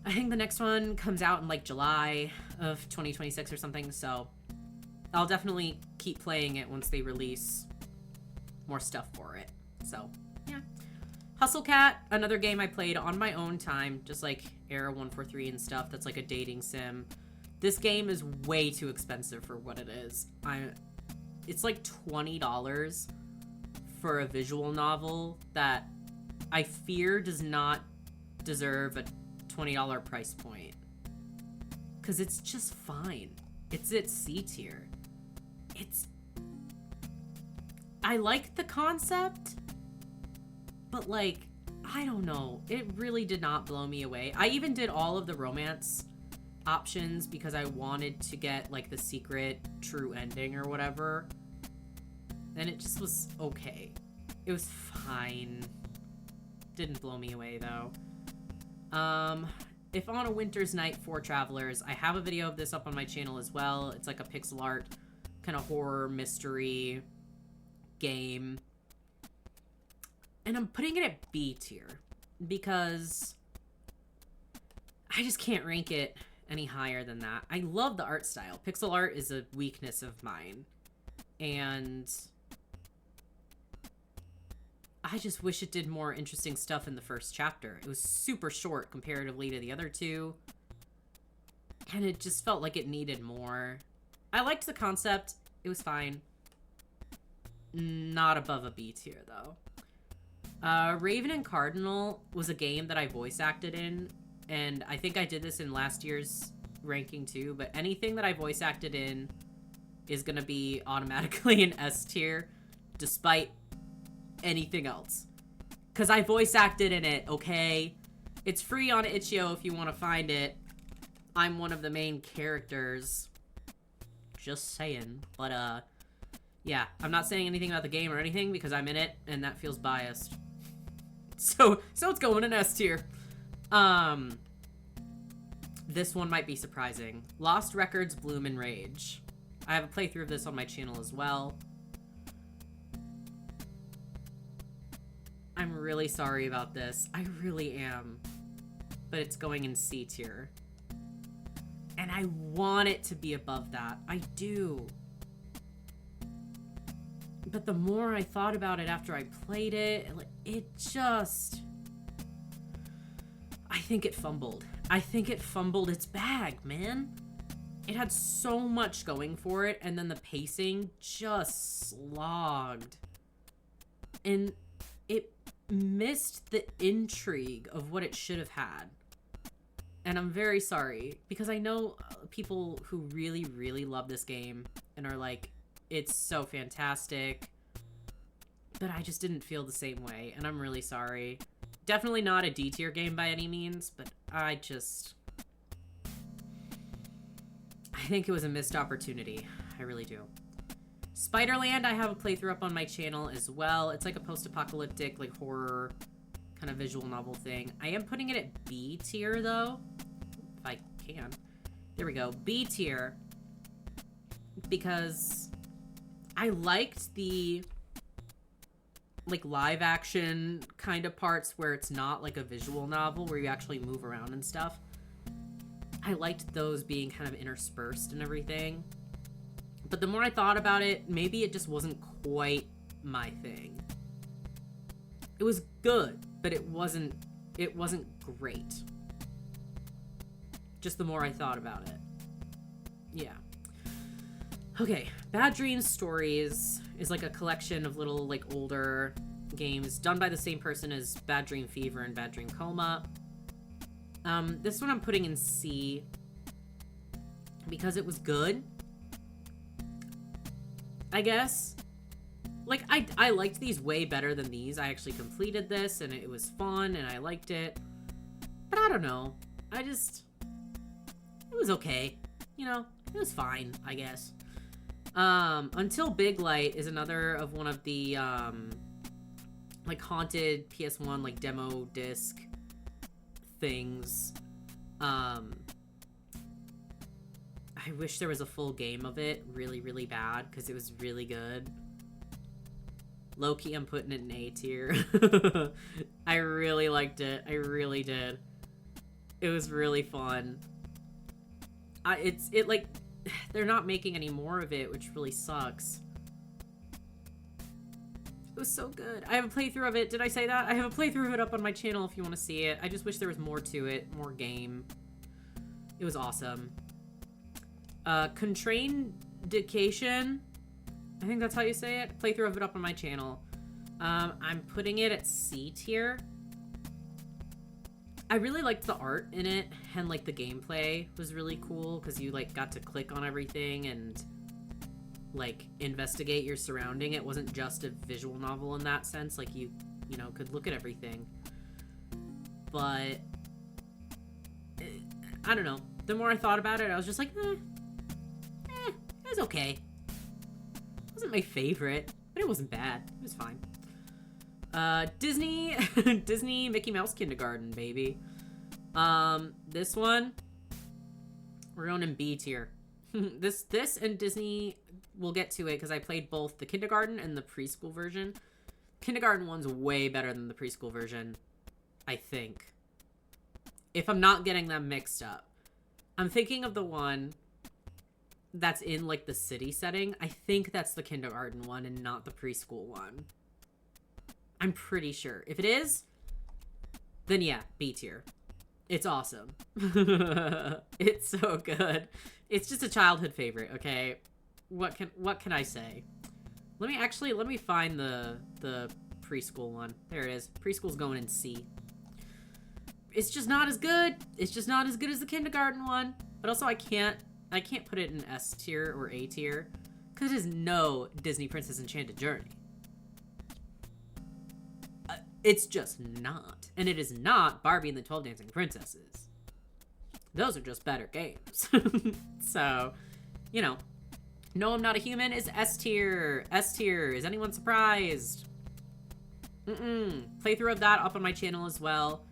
I think the next one comes out in, like, July of 2026 or something, so I'll definitely keep playing it once they release more stuff for it. So, yeah. Hustle Cat, another game I played on my own time, just like Era 143 and stuff. That's like a dating sim. This game is way too expensive for what it is. It's like $20 for a visual novel that I fear does not deserve a $20 price point. Because it's just fine. It's at C tier. I like the concept, but, like, I don't know. It really did not blow me away. I even did all of the romance options because I wanted to get, like, the secret true ending or whatever. And it just was okay. It was fine. Didn't blow me away, though. If on a Winter's Night for Travelers, I have a video of this up on my channel as well. It's like a pixel art kind of horror mystery game. And I'm putting it at B tier because I just can't rank it any higher than that. I love the art style. Pixel art is a weakness of mine. And I just wish it did more interesting stuff in the first chapter. It was super short comparatively to the other two. And it just felt like it needed more. I liked the concept. It was fine. Not above a B tier, though. Raven and Cardinal was a game that I voice acted in and I think I did this in last year's ranking too, but anything that I voice acted in is gonna be automatically an S tier, despite anything else. Because I voice acted in it, okay? It's free on itch.io if you want to find it. I'm one of the main characters. Just saying. But, yeah. I'm not saying anything about the game or anything because I'm in it, and that feels biased. So it's going in S tier. This one might be surprising. Lost Records, Bloom and Rage. I have a playthrough of this on my channel as well. I'm really sorry about this. I really am. But it's going in C tier. And I want it to be above that. I do. But the more I thought about it after I played it, it just... I think it fumbled. I think it fumbled its bag, man. It had so much going for it, and then the pacing just slogged. And it missed the intrigue of what it should have had. And I'm very sorry, because I know people who really, really love this game and are like, it's so fantastic, but I just didn't feel the same way, and I'm really sorry. Definitely not a D tier game by any means, but I think it was a missed opportunity. I really do. Spiderland, I have a playthrough up on my channel as well. It's like a post-apocalyptic, like, horror kind of visual novel thing. I am putting it at B tier, though. If I can. There we go. B tier. Because I liked the, like, live-action kind of parts where it's not, like, a visual novel where you actually move around and stuff. I liked those being kind of interspersed and everything. But the more I thought about it, maybe it just wasn't quite my thing. It was good, but it wasn't great. Just the more I thought about it. Yeah. Okay, Bad Dreams Stories is like a collection of little, like, older games done by the same person as Bad Dream Fever and Bad Dream Coma. This one I'm putting in C because it was good, I guess. Like, I liked these way better than these. I actually completed this, and it was fun, and I liked it. But I don't know. It was okay. You know, it was fine, I guess. Until Big Light is another of one of the, like, haunted PS1, like, demo disc things. I wish there was a full game of it really, really bad, because it was really good. Low-key, I'm putting it in A tier. I really liked it. I really did. It was really fun. Like, they're not making any more of it, which really sucks. It was so good. I have a playthrough of it. Did I say that? I have a playthrough of it up on my channel if you want to see it. I just wish there was more to it. More game. It was awesome. Contraindication. I think that's how you say it. Playthrough of it up on my channel. I'm putting it at C tier. I really liked the art in it, and, like, the gameplay was really cool, because you, like, got to click on everything and, like, investigate your surrounding. It wasn't just a visual novel in that sense. Like, you know, could look at everything. But, I don't know. The more I thought about it, I was just like, it was okay. It wasn't my favorite, but it wasn't bad. It was fine. Disney Mickey Mouse Kindergarten, baby. This one, we're going in B tier. This and Disney, we'll get to it because I played both the kindergarten and the preschool version. Kindergarten one's way better than the preschool version, I think. If I'm not getting them mixed up. I'm thinking of the one that's in, like, the city setting. I think that's the kindergarten one and not the preschool one. I'm pretty sure. If it is, then yeah, B tier. It's awesome. It's so good. It's just a childhood favorite, okay? What can I say? Let me find the preschool one. There it is. Preschool's going in C. it's just not as good. It's just not as good as the kindergarten one. But also I can't put it in S tier or A tier because it is no Disney Princess Enchanted Journey. It's just not. And it is not Barbie and the 12 Dancing Princesses. Those are just better games. So, you know, No, I'm Not a Human is S tier. S tier. Is anyone surprised? Playthrough of that up on my channel as well.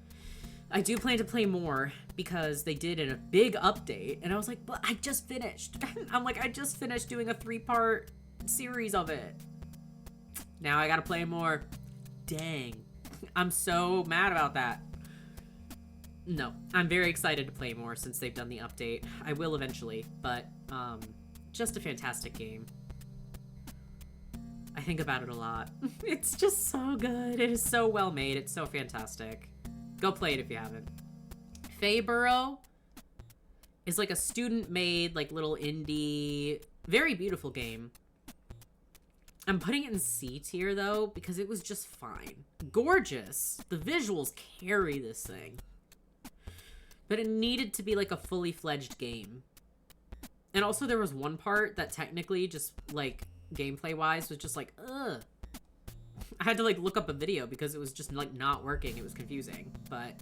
I do plan to play more because they did a big update. And I was like, but I just finished. I'm like, I just finished doing a 3-part series of it. Now I gotta play more. Dang. I'm so mad about that. No, I'm very excited to play more since they've done the update. I will eventually, but just a fantastic game. I think about it a lot. It's just so good. It is so well made. It's so fantastic. Go play it if you haven't. Fayborough is like a student-made, like, little indie, very beautiful game. I'm putting it in C tier, though, because it was just fine. Gorgeous. The visuals carry this thing. But it needed to be, like, a fully fledged game. And also there was one part that technically just, like, gameplay-wise was just like, ugh. I had to, like, look up a video because it was just, like, not working. It was confusing. But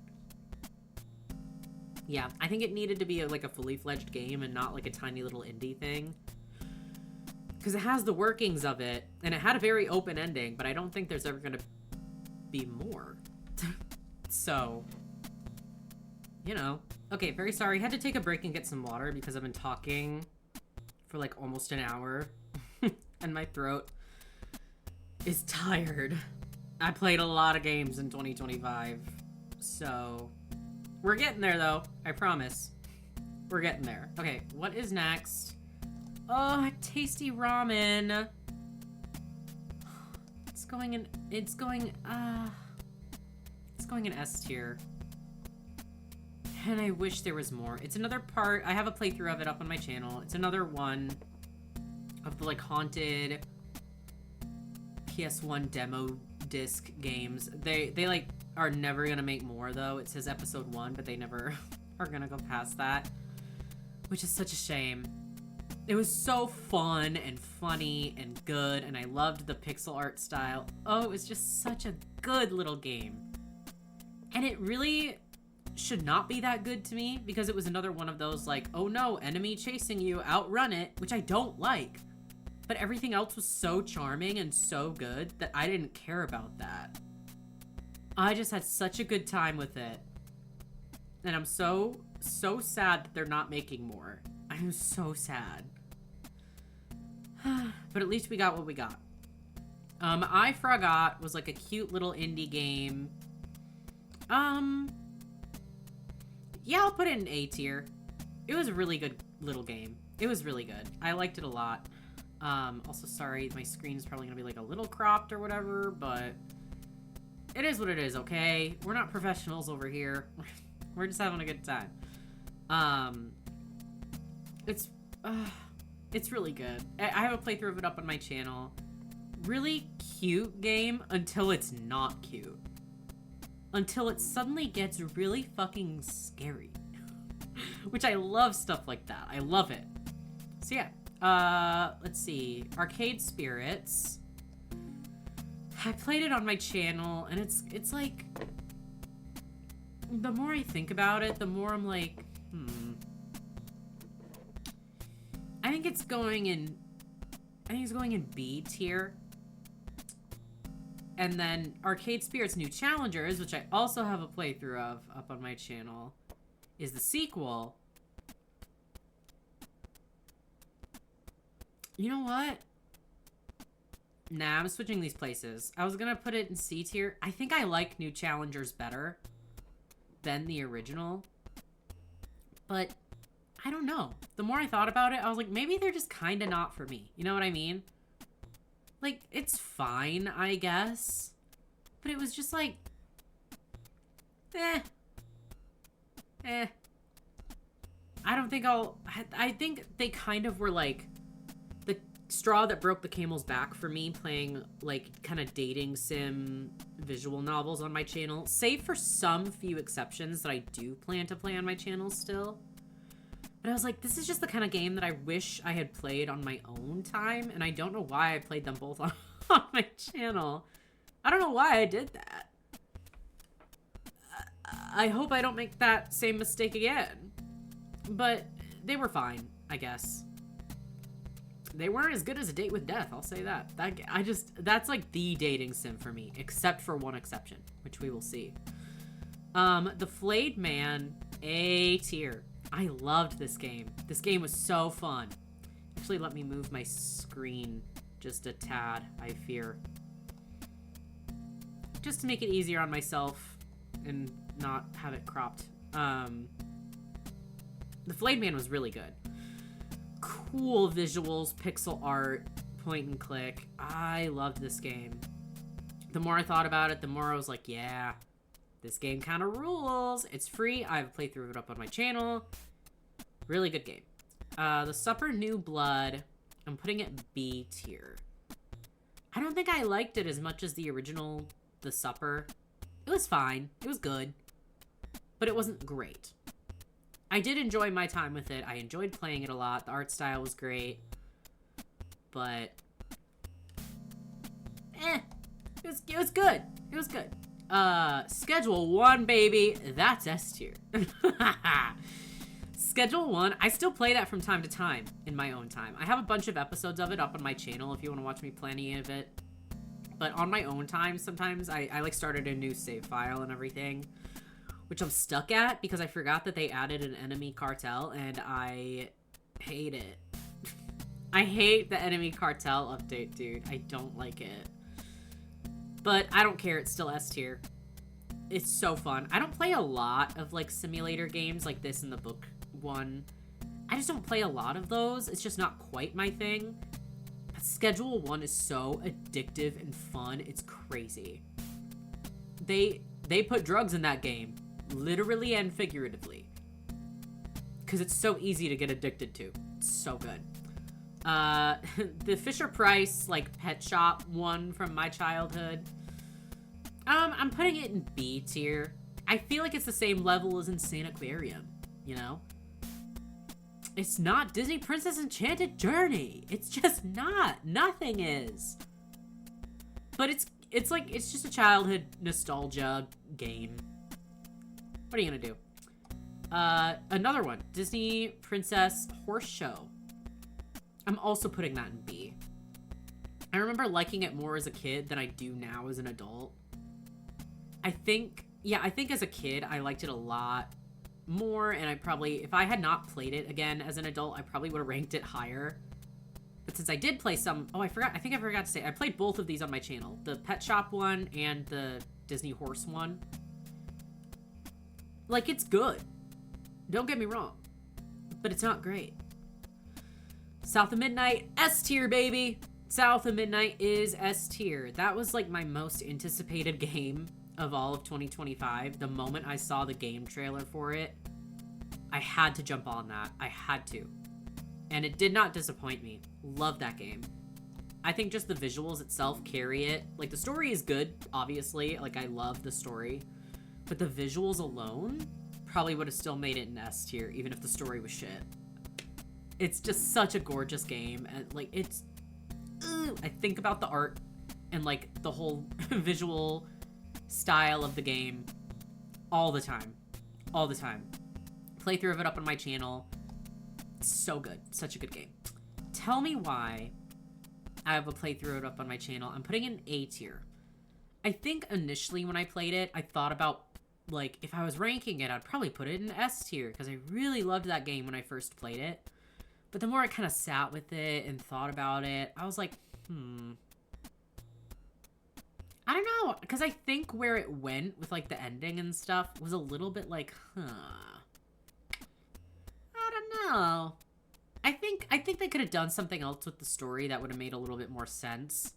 yeah, I think it needed to be, like, a fully fledged game and not, like, a tiny little indie thing. Because it has the workings of it, and it had a very open ending, but I don't think there's ever going to be more. So, you know. Okay, very sorry. I had to take a break and get some water because I've been talking for, like, almost an hour. And my throat is tired. I played a lot of games in 2025. So, we're getting there, though. I promise. We're getting there. Okay, what is next? Oh, tasty ramen. It's going in S tier. And I wish there was more. It's another part. I have a playthrough of it up on my channel. It's another one of the, like, haunted PS1 demo disc games. They like, are never gonna make more, though. It says episode 1, but they never are gonna go past that. Which is such a shame. It was so fun and funny and good, and I loved the pixel art style. Oh, it was just such a good little game. And it really should not be that good to me, because it was another one of those, like, oh no, enemy chasing you, outrun it, which I don't like. But everything else was so charming and so good that I didn't care about that. I just had such a good time with it. And I'm so sad that they're not making more. I'm so sad. But at least we got what we got. I Forgot was like a cute little indie game. Yeah, I'll put it in A tier. It was a really good little game. It was really good. I liked it a lot. Also, sorry, my screen is probably gonna be like a little cropped or whatever, but it is what it is, okay? We're not professionals over here. We're just having a good time. It's really good. I have a playthrough of it up on my channel. Really cute game until it's not cute. Until it suddenly gets really fucking scary. Which I love stuff like that. I love it. So yeah. Let's see. Arcade Spirits. I played it on my channel, and it's like, the more I think about it, the more I'm like, I think it's going in B tier. And then Arcade Spirits New Challengers, which I also have a playthrough of up on my channel, is the sequel. You know what? Nah, I'm switching these places. I was gonna put it in C tier. I think I like New Challengers better than the original. But I don't know. The more I thought about it, I was like, maybe they're just kind of not for me. You know what I mean? Like, it's fine, I guess. But it was just like, I don't think I think they kind of were like, the straw that broke the camel's back for me playing like kind of dating sim visual novels on my channel, save for some few exceptions that I do plan to play on my channel still. But I was like, this is just the kind of game that I wish I had played on my own time, and I don't know why I played them both on my channel. I don't know why I did that. I hope I don't make that same mistake again. But they were fine, I guess. They weren't as good as A Date with Death, I'll say that. That's like the dating sim for me, except for one exception, which we will see. The Flayed Man, A tier. I loved this game. This game was so fun. Actually, let me move my screen just a tad, I fear. Just to make it easier on myself and not have it cropped. The Flayed Man was really good. Cool visuals, pixel art, point and click. I loved this game. The more I thought about it, the more I was like, yeah, this game kind of rules. It's free. I have a playthrough of it up on my channel. Really good game. The Supper New Blood, I'm putting it B tier. I don't think I liked it as much as the original The Supper. It was fine. It was good. But it wasn't great. I did enjoy my time with it. I enjoyed playing it a lot. The art style was great. But it was good. It was good. Schedule 1, baby. That's S tier. Schedule 1. I still play that from time to time in my own time. I have a bunch of episodes of it up on my channel if you want to watch me play any of it. But on my own time, sometimes I like started a new save file and everything, which I'm stuck at because I forgot that they added an enemy cartel and I hate it. I hate the enemy cartel update, dude. I don't like it. But I don't care. It's still S tier. It's so fun. I don't play a lot of like simulator games like this in the book one. I just don't play a lot of those. It's just not quite my thing. But Schedule 1 is so addictive and fun. It's crazy. They put drugs in that game, literally and figuratively, because it's so easy to get addicted to. It's so good. The Fisher-Price like pet shop one from my childhood, I'm putting it in B tier. I feel like it's the same level as Insane Aquarium, you know? It's not Disney Princess Enchanted Journey. It's just not. Nothing is. But it's just a childhood nostalgia game. What are you gonna do? Another one, Disney Princess Horse Show. I'm also putting that in B. I remember liking it more as a kid than I do now as an adult. I think as a kid, I liked it a lot more, and I probably, if I had not played it again as an adult, I probably would have ranked it higher. But since I did play some, I think I forgot to say, I played both of these on my channel. The Pet Shop one and the Disney Horse one. Like, it's good. Don't get me wrong. But it's not great. South of Midnight, S tier, baby. South of Midnight is S tier. That was like my most anticipated game of all of 2025. The moment I saw the game trailer for it, I had to jump on that. I had to. And it did not disappoint me. Love that game. I think just the visuals itself carry it. Like, the story is good, obviously. Like, I love the story. But the visuals alone probably would have still made it an S tier, even if the story was shit. It's just such a gorgeous game. And, like, it's... I think about the art and, like, the whole visual style of the game all the time. All the time. Playthrough of it up on my channel. It's so good. Such a good game. Tell me why I have a playthrough of it up on my channel. I'm putting it in A tier. I think initially when I played it, I thought about, like, if I was ranking it, I'd probably put it in S tier, because I really loved that game when I first played it. But the more I kind of sat with it and thought about it, I was like, I don't know, because I think where it went with, like, the ending and stuff was a little bit like, I don't know. I think they could have done something else with the story that would have made a little bit more sense.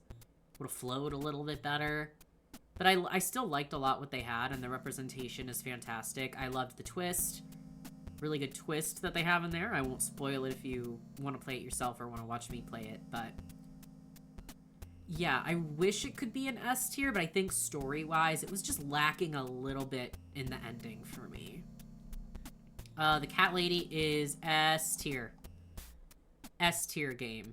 Would have flowed a little bit better. But I still liked a lot what they had, and the representation is fantastic. I loved the twist. really good twist that they have in there. I won't spoil it if you want to play it yourself or want to watch me play it, but yeah, I wish it could be an S tier, but I think story-wise, it was just lacking a little bit in the ending for me. The Cat Lady is S tier. S tier game.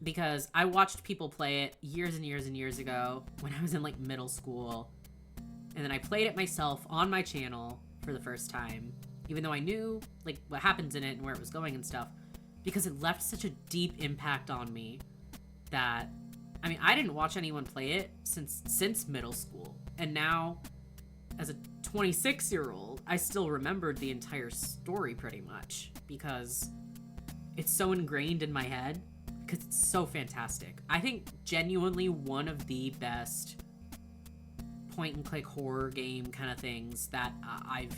Because I watched people play it years and years and years ago when I was in, like, middle school. And then I played it myself on my channel for the first time, even though I knew, like, what happens in it and where it was going and stuff, because it left such a deep impact on me that, I mean, I didn't watch anyone play it since middle school. And now, as a 26-year-old, I still remembered the entire story pretty much because it's so ingrained in my head because it's so fantastic. I think genuinely one of the best point-and-click horror game kind of things that I've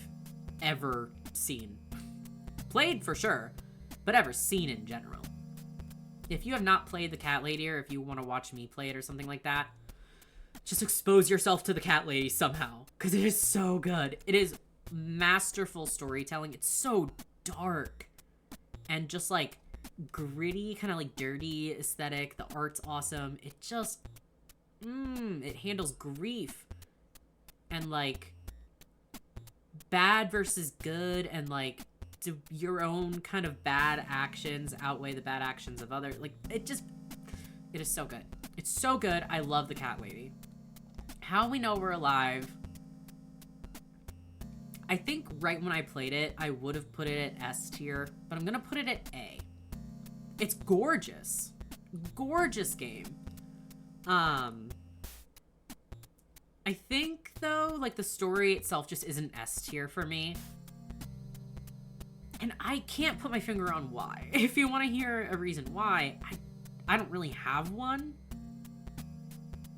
ever seen. Played for sure, but ever seen in general. If you have not played The Cat Lady, or if you want to watch me play it or something like that, just expose yourself to The Cat Lady somehow, because it is so good. It is masterful storytelling. It's so dark and just like gritty, kind of like dirty aesthetic. The art's awesome. It just, it handles grief and like bad versus good, and like do your own kind of bad actions outweigh the bad actions of others. Like it is so good. It's so good. I love The Cat Lady. How We Know We're Alive. I think right when I played it, I would have put it at S tier, but I'm gonna put it at A. It's gorgeous. Gorgeous game. I think, though, like, the story itself just isn't S tier for me. And I can't put my finger on why. If you want to hear a reason why, I don't really have one.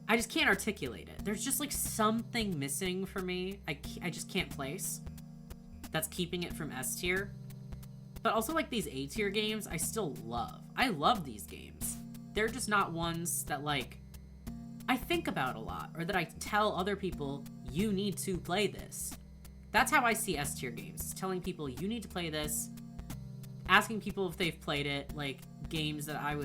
I just can't articulate it. There's just, like, something missing for me. I just can't place. That's keeping it from S tier. But also, like, these A tier games, I still love. I love these games. They're just not ones that, like, I think about a lot, or that I tell other people, you need to play this. That's how I see S tier games. Telling people, you need to play this. Asking people if they've played it, like, games that I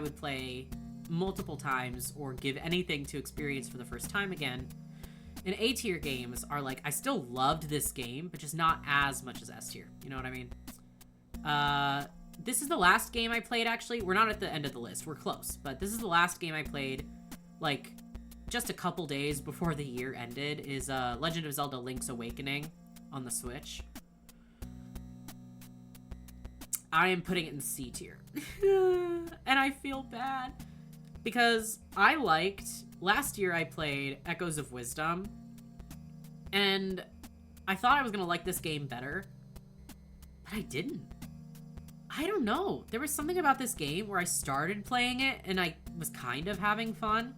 would play multiple times or give anything to experience for the first time again. And A tier games are like, I still loved this game, but just not as much as S tier. You know what I mean? This is the last game I played, actually. We're not at the end of the list. We're close. But this is the last game I played, like, just a couple days before the year ended, is Legend of Zelda Link's Awakening on the Switch. I am putting it in C tier. And I feel bad. Because last year I played Echoes of Wisdom, and I thought I was going to like this game better, but I didn't. I don't know. There was something about this game where I started playing it and I was kind of having fun,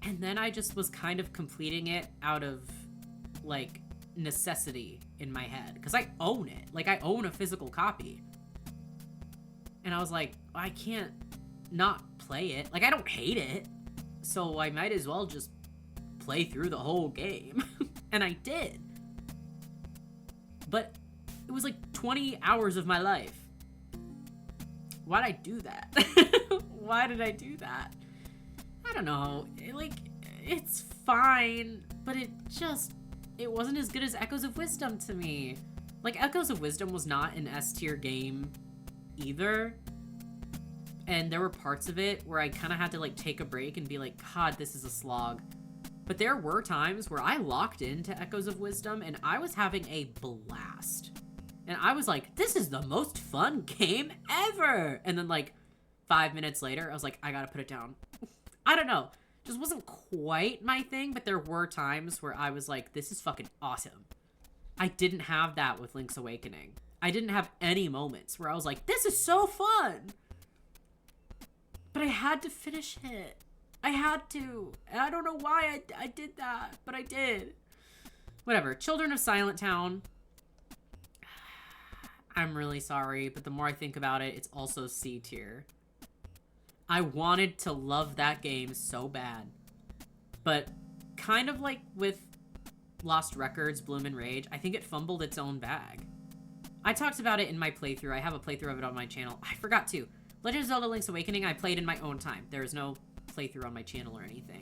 and then I just was kind of completing it out of, like, necessity in my head, because I own it. Like, I own a physical copy. And I was like, I can't not play it. Like, I don't hate it, so I might as well just play through the whole game. And I did. But it was like 20 hours of my life. Why'd I do that? Why did I do that? I don't know. It's fine, but it wasn't as good as Echoes of Wisdom to me. Like, Echoes of Wisdom was not an S tier game either. And there were parts of it where I kind of had to, like, take a break and be like, God, this is a slog. But there were times where I locked into Echoes of Wisdom and I was having a blast. And I was like, this is the most fun game ever. And then, like, 5 minutes later, I was like, I gotta put it down. I don't know. Just wasn't quite my thing, but there were times where I was like, this is fucking awesome. I didn't have that with Link's Awakening. I didn't have any moments where I was like, this is so fun. But I had to finish it. I had to. And I don't know why I did that, but I did. Whatever. Children of Silent Town. I'm really sorry, but the more I think about it, it's also C tier. I wanted to love that game so bad. But kind of like with Lost Records, Bloom and Rage, I think it fumbled its own bag. I talked about it in my playthrough. I have a playthrough of it on my channel. I forgot to. Legend of Zelda Link's Awakening, I played in my own time. There is no playthrough on my channel or anything.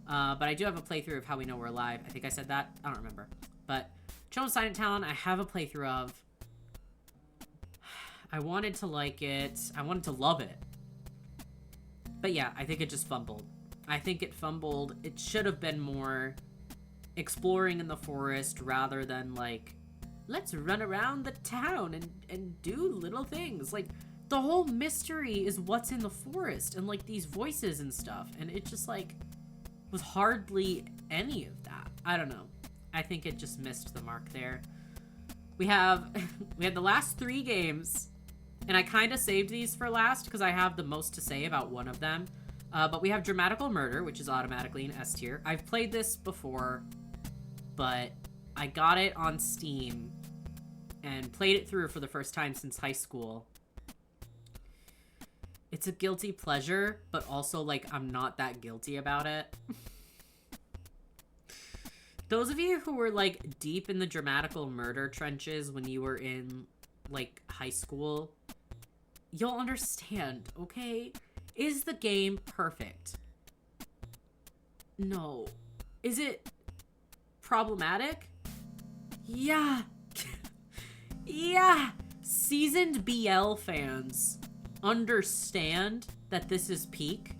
But I do have a playthrough of How We Know We're Alive. I think I said that. I don't remember. But Children of Silent Town, I have a playthrough of. I wanted to like it. I wanted to love it. But yeah, I think it just fumbled. I think it fumbled. It should have been more exploring in the forest rather than like, let's run around the town and do little things. Like, the whole mystery is what's in the forest and like these voices and stuff. And it just like was hardly any of that. I don't know. I think it just missed the mark there. We had the last 3 games, and I kind of saved these for last because I have the most to say about one of them. But we have Dramatical Murder, which is automatically an S tier. I've played this before, but I got it on Steam and played it through for the first time since high school. It's a guilty pleasure, but also, like, I'm not that guilty about it. Those of you who were, like, deep in the Dramatical Murder trenches when you were in, like, high school, you'll understand, okay? Is the game perfect? No. Is it problematic? Yeah. Yeah. Seasoned BL fans understand that this is peak,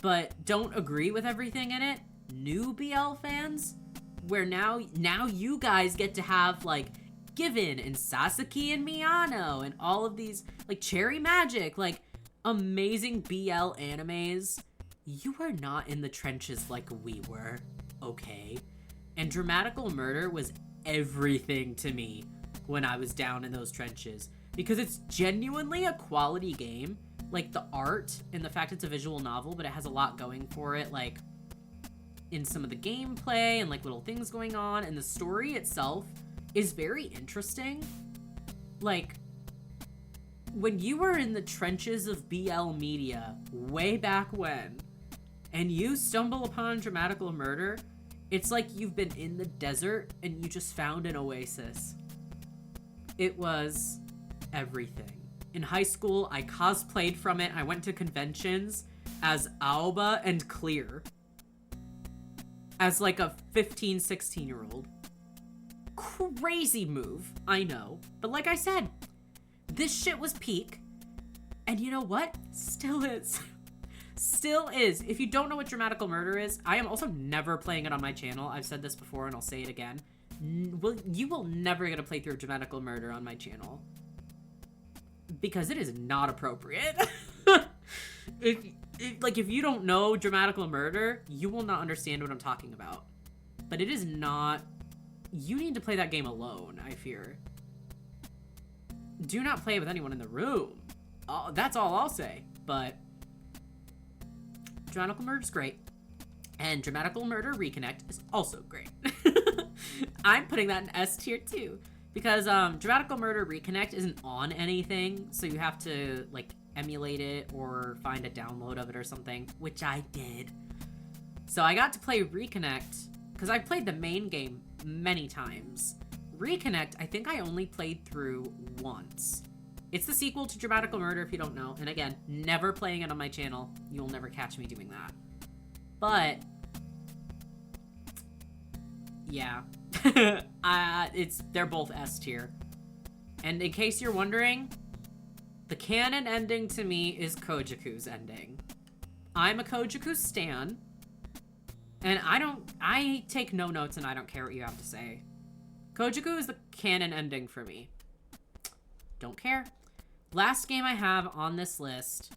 but don't agree with everything in it. New BL fans, where now you guys get to have, like, Given and Sasaki and Miyano and all of these, like, Cherry Magic, like, amazing BL animes. You are not in the trenches like we were, okay? And Dramatical Murder was everything to me when I was down in those trenches, because it's genuinely a quality game. Like, the art and the fact it's a visual novel, but it has a lot going for it, like, in some of the gameplay and, like, little things going on, and the story itself is very interesting. Like, when you were in the trenches of BL media way back when, and you stumble upon Dramatical Murder, it's like you've been in the desert and you just found an oasis. It was everything. In high school, I cosplayed from it. I went to conventions as Aoba and Clear. As like a 15, 16-year-old. Crazy move, I know. But like I said, this shit was peak. And you know what? Still is. Still is. If you don't know what Dramatical Murder is, I am also never playing it on my channel. I've said this before and I'll say it again. You will never get a playthrough of Dramatical Murder on my channel. Because it is not appropriate. If you don't know Dramatical Murder, you will not understand what I'm talking about. But it is not... You need to play that game alone, I fear. Do not play it with anyone in the room. Oh, that's all I'll say. But Dramatical Murder is great. And Dramatical Murder Reconnect is also great. I'm putting that in S tier too. Because Dramatical Murder Reconnect isn't on anything. So you have to, like, emulate it or find a download of it or something. Which I did. So I got to play Reconnect. Because I've played the main game many times. Reconnect, I think I only played through once. It's the sequel to Dramatical Murder, if you don't know. And again, never playing it on my channel. You'll never catch me doing that. But yeah. They're both S tier. And in case you're wondering, the canon ending to me is Kojaku's ending. I'm a Kojaku stan. And I take no notes and I don't care what you have to say. Kojaku is the canon ending for me. Don't care. Last game I have on this list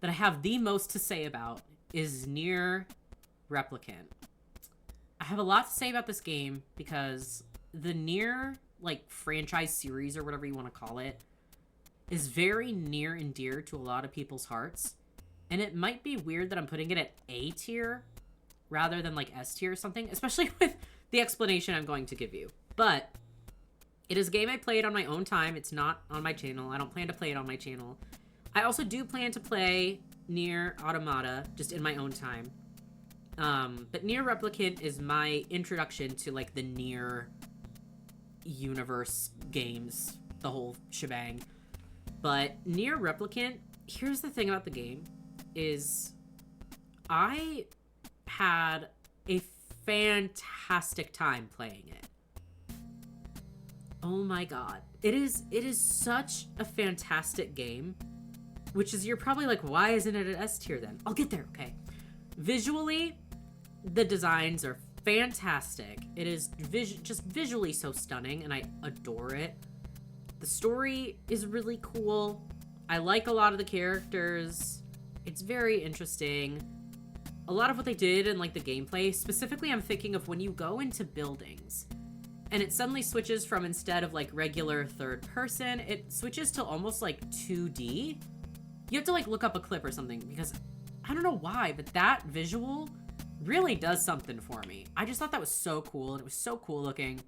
that I have the most to say about is Nier Replicant. I have a lot to say about this game because the Nier, like, franchise series or whatever you want to call it is very near and dear to a lot of people's hearts. And it might be weird that I'm putting it at A tier rather than, like, S tier or something, especially with the explanation I'm going to give you. But it is a game I played on my own time. It's not on my channel. I don't plan to play it on my channel. I also do plan to play Nier Automata just in my own time. But Nier Replicant is my introduction to, like, the Nier universe games, the whole shebang. But Nier Replicant, here's the thing about the game, is I had a fantastic time playing it. Oh my god. It is such a fantastic game, which is, you're probably like, why isn't it an S tier then? I'll get there, okay. Visually, the designs are fantastic. It is just visually so stunning, and I adore it. The story is really cool. I like a lot of the characters. It's very interesting. A lot of what they did in like the gameplay, specifically I'm thinking of when you go into buildings and it suddenly switches from, instead of like regular third person, it switches to almost like 2D. You have to like look up a clip or something, because I don't know why, but that visual really does something for me. I just thought that was so cool, and it was so cool looking.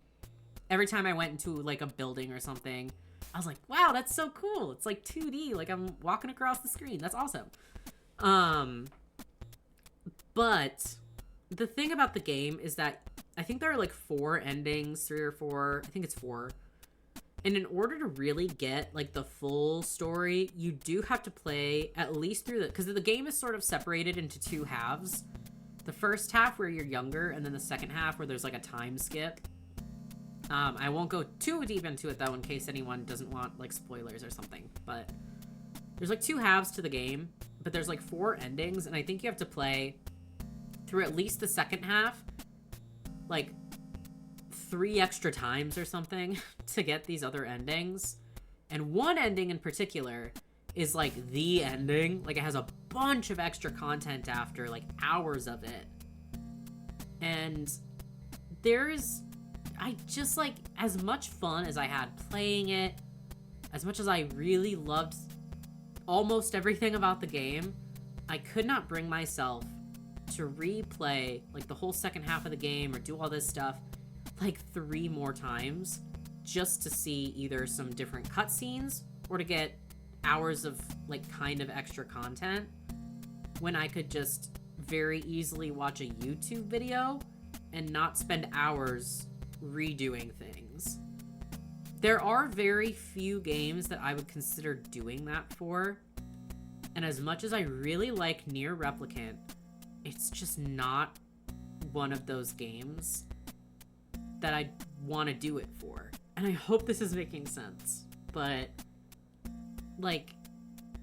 Every time I went into like a building or something, I was like, wow, that's so cool. It's like 2D, like I'm walking across the screen. That's awesome. But the thing about the game is that I think there are like 4 endings, 3 or 4. I think it's 4. And in order to really get like the full story, you do have to play at least through because the game is sort of separated into 2 halves. The first half where you're younger, and then the second half where there's like a time skip. I won't go too deep into it though, in case anyone doesn't want like spoilers or something. But there's like 2 halves to the game, but there's like 4 endings, and I think you have to play through at least the second half like 3 extra times or something to get these other endings. And one ending in particular is like the ending. Like, it has a bunch of extra content after, like hours of it. And I just like, as much fun as I had playing it, as much as I really loved almost everything about the game, I could not bring myself to replay like the whole second half of the game or do all this stuff like 3 more times just to see either some different cutscenes or to get hours of like kind of extra content, when I could just very easily watch a YouTube video and not spend hours redoing things. There are very few games that I would consider doing that for, and as much as I really like Nier Replicant, it's just not one of those games that I want to do it for. And I hope this is making sense, but like,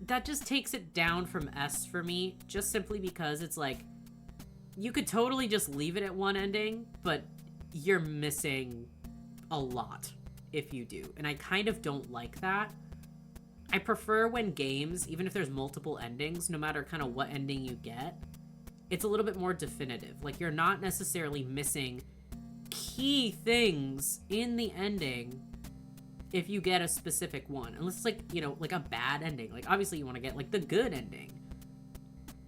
that just takes it down from S for me, just simply because it's like, you could totally just leave it at one ending, but you're missing a lot if you do. And I kind of don't like that. I prefer when games, even if there's multiple endings, no matter kind of what ending you get, it's a little bit more definitive. Like, you're not necessarily missing key things in the ending if you get a specific one. Unless it's like, you know, like a bad ending. Like, obviously you want to get like the good ending.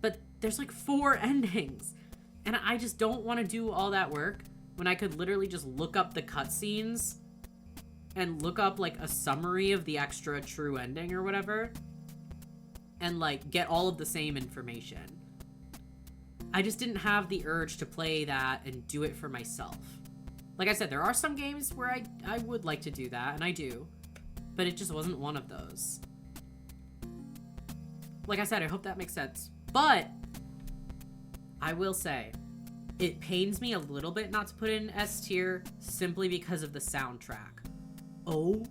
But there's like 4 endings. And I just don't want to do all that work when I could literally just look up the cutscenes and look up like a summary of the extra true ending or whatever, and like get all of the same information. I just didn't have the urge to play that and do it for myself. Like I said, there are some games where I would like to do that, and I do, but it just wasn't one of those. Like I said, I hope that makes sense. But I will say, it pains me a little bit not to put in S tier simply because of the soundtrack. Oh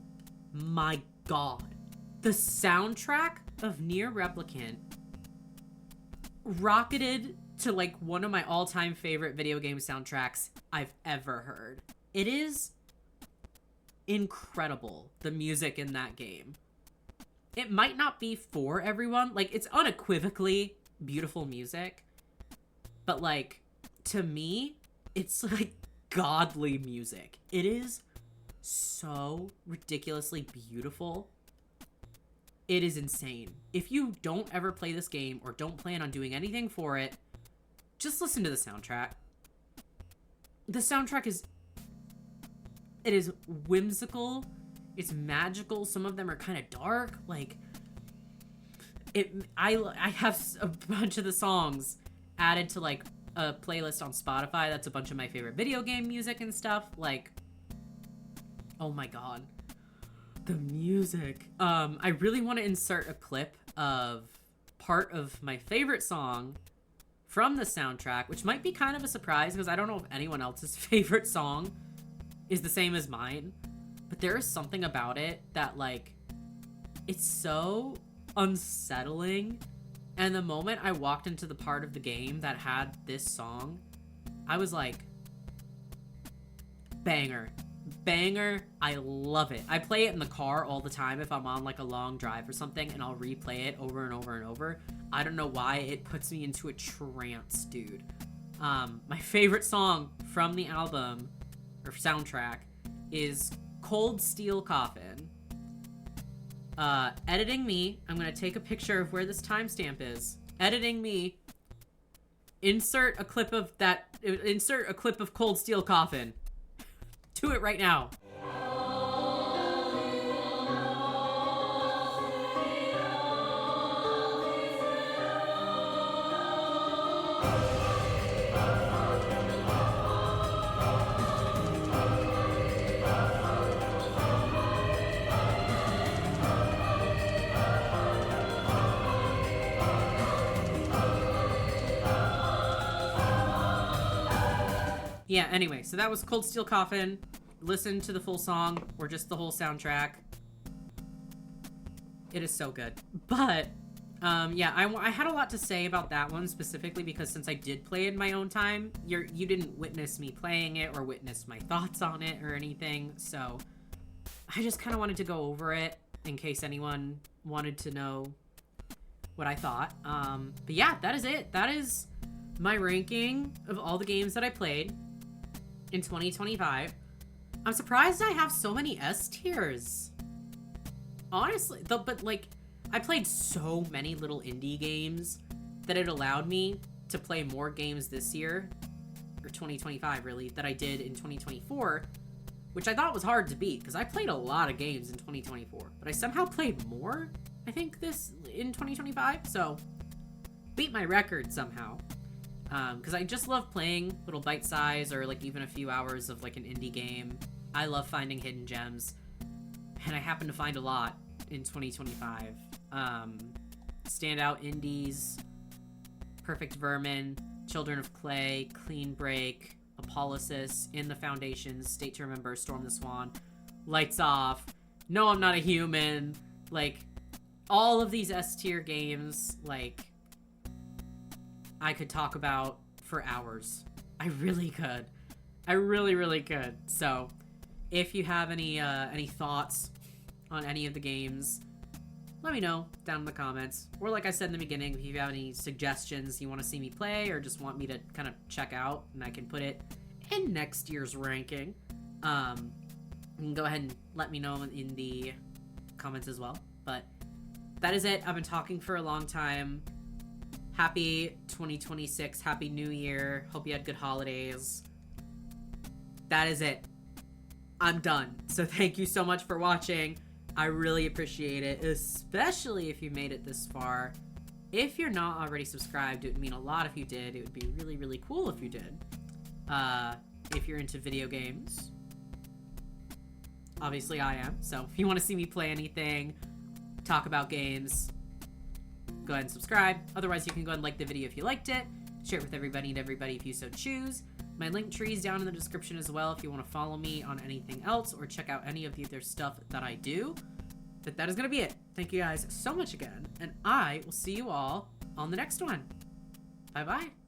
my god. The soundtrack of Nier Replicant rocketed to like one of my all-time favorite video game soundtracks I've ever heard. It is incredible, the music in that game. It might not be for everyone. Like, it's unequivocally beautiful music, but like, to me, it's like godly music. It is so ridiculously beautiful. It is insane. If you don't ever play this game or don't plan on doing anything for it, just listen to the soundtrack. The soundtrack is whimsical. It's magical. Some of them are kind of dark. Like, I have a bunch of the songs added to like a playlist on Spotify. That's a bunch of my favorite video game music and stuff. Like, Oh my god. The music. I really want to insert a clip of part of my favorite song from the soundtrack, which might be kind of a surprise because I don't know if anyone else's favorite song is the same as mine. But there is something about it that, like, it's so unsettling. And the moment I walked into the part of the game that had this song, I was like, banger. Banger. I love it. I play it in the car all the time if I'm on like a long drive or something, and I'll replay it over and over and over. I don't know why it puts me into a trance, dude. My favorite song from the album or soundtrack is Cold Steel Coffin. Editing me, I'm gonna take a picture of where this timestamp is. Editing me, insert a clip of Cold Steel Coffin. Do it right now. Yeah, anyway, so that was Cold Steel Coffin. Listen to the full song or just the whole soundtrack. It is so good. But, yeah, I had a lot to say about that one specifically because since I did play it in my own time, you didn't witness me playing it or witness my thoughts on it or anything. So I just kind of wanted to go over it in case anyone wanted to know what I thought. But yeah, that is it. That is my ranking of all the games that I played in 2025. I'm surprised I have so many S tiers. Honestly, but like, I played so many little indie games that it allowed me to play more games this year, or 2025 really, that I did in 2024, which I thought was hard to beat because I played a lot of games in 2024, but I somehow played more, I think, this in 2025, so beat my record somehow. Because I just love playing little bite size or like even a few hours of like an indie game. I love finding hidden gems, and I happen to find a lot in 2025. Standout indies: Perfect Vermin, Children of Clay, Clean Break, Apollysis, In the Foundations, State to Remember, Storm the Swan, Lights Off, No I'm Not a Human. Like, all of these S tier games, like, I could talk about for hours. I really could. I really could. So, if you have any thoughts on any of the games, let me know down in the comments. Or like I said in the beginning, if you have any suggestions you want to see me play or just want me to kind of check out, and I can put it in next year's ranking, you can go ahead and let me know in the comments as well. But that is it. I've been talking for a long time. Happy 2026. Happy New Year. Hope you had good holidays. That is it. I'm done. So thank you so much for watching. I really appreciate it, especially if you made it this far. If you're not already subscribed, it would mean a lot if you did. It would be really cool if you did. If you're into video games. Obviously I am. So if you want to see me play anything, talk about games, go ahead and subscribe. Otherwise, you can go ahead and like the video if you liked it. Share it with everybody if you so choose. My link tree is down in the description as well if you want to follow me on anything else or check out any of the other stuff that I do. But that is going to be it. Thank you guys so much again, and I will see you all on the next one. Bye-bye.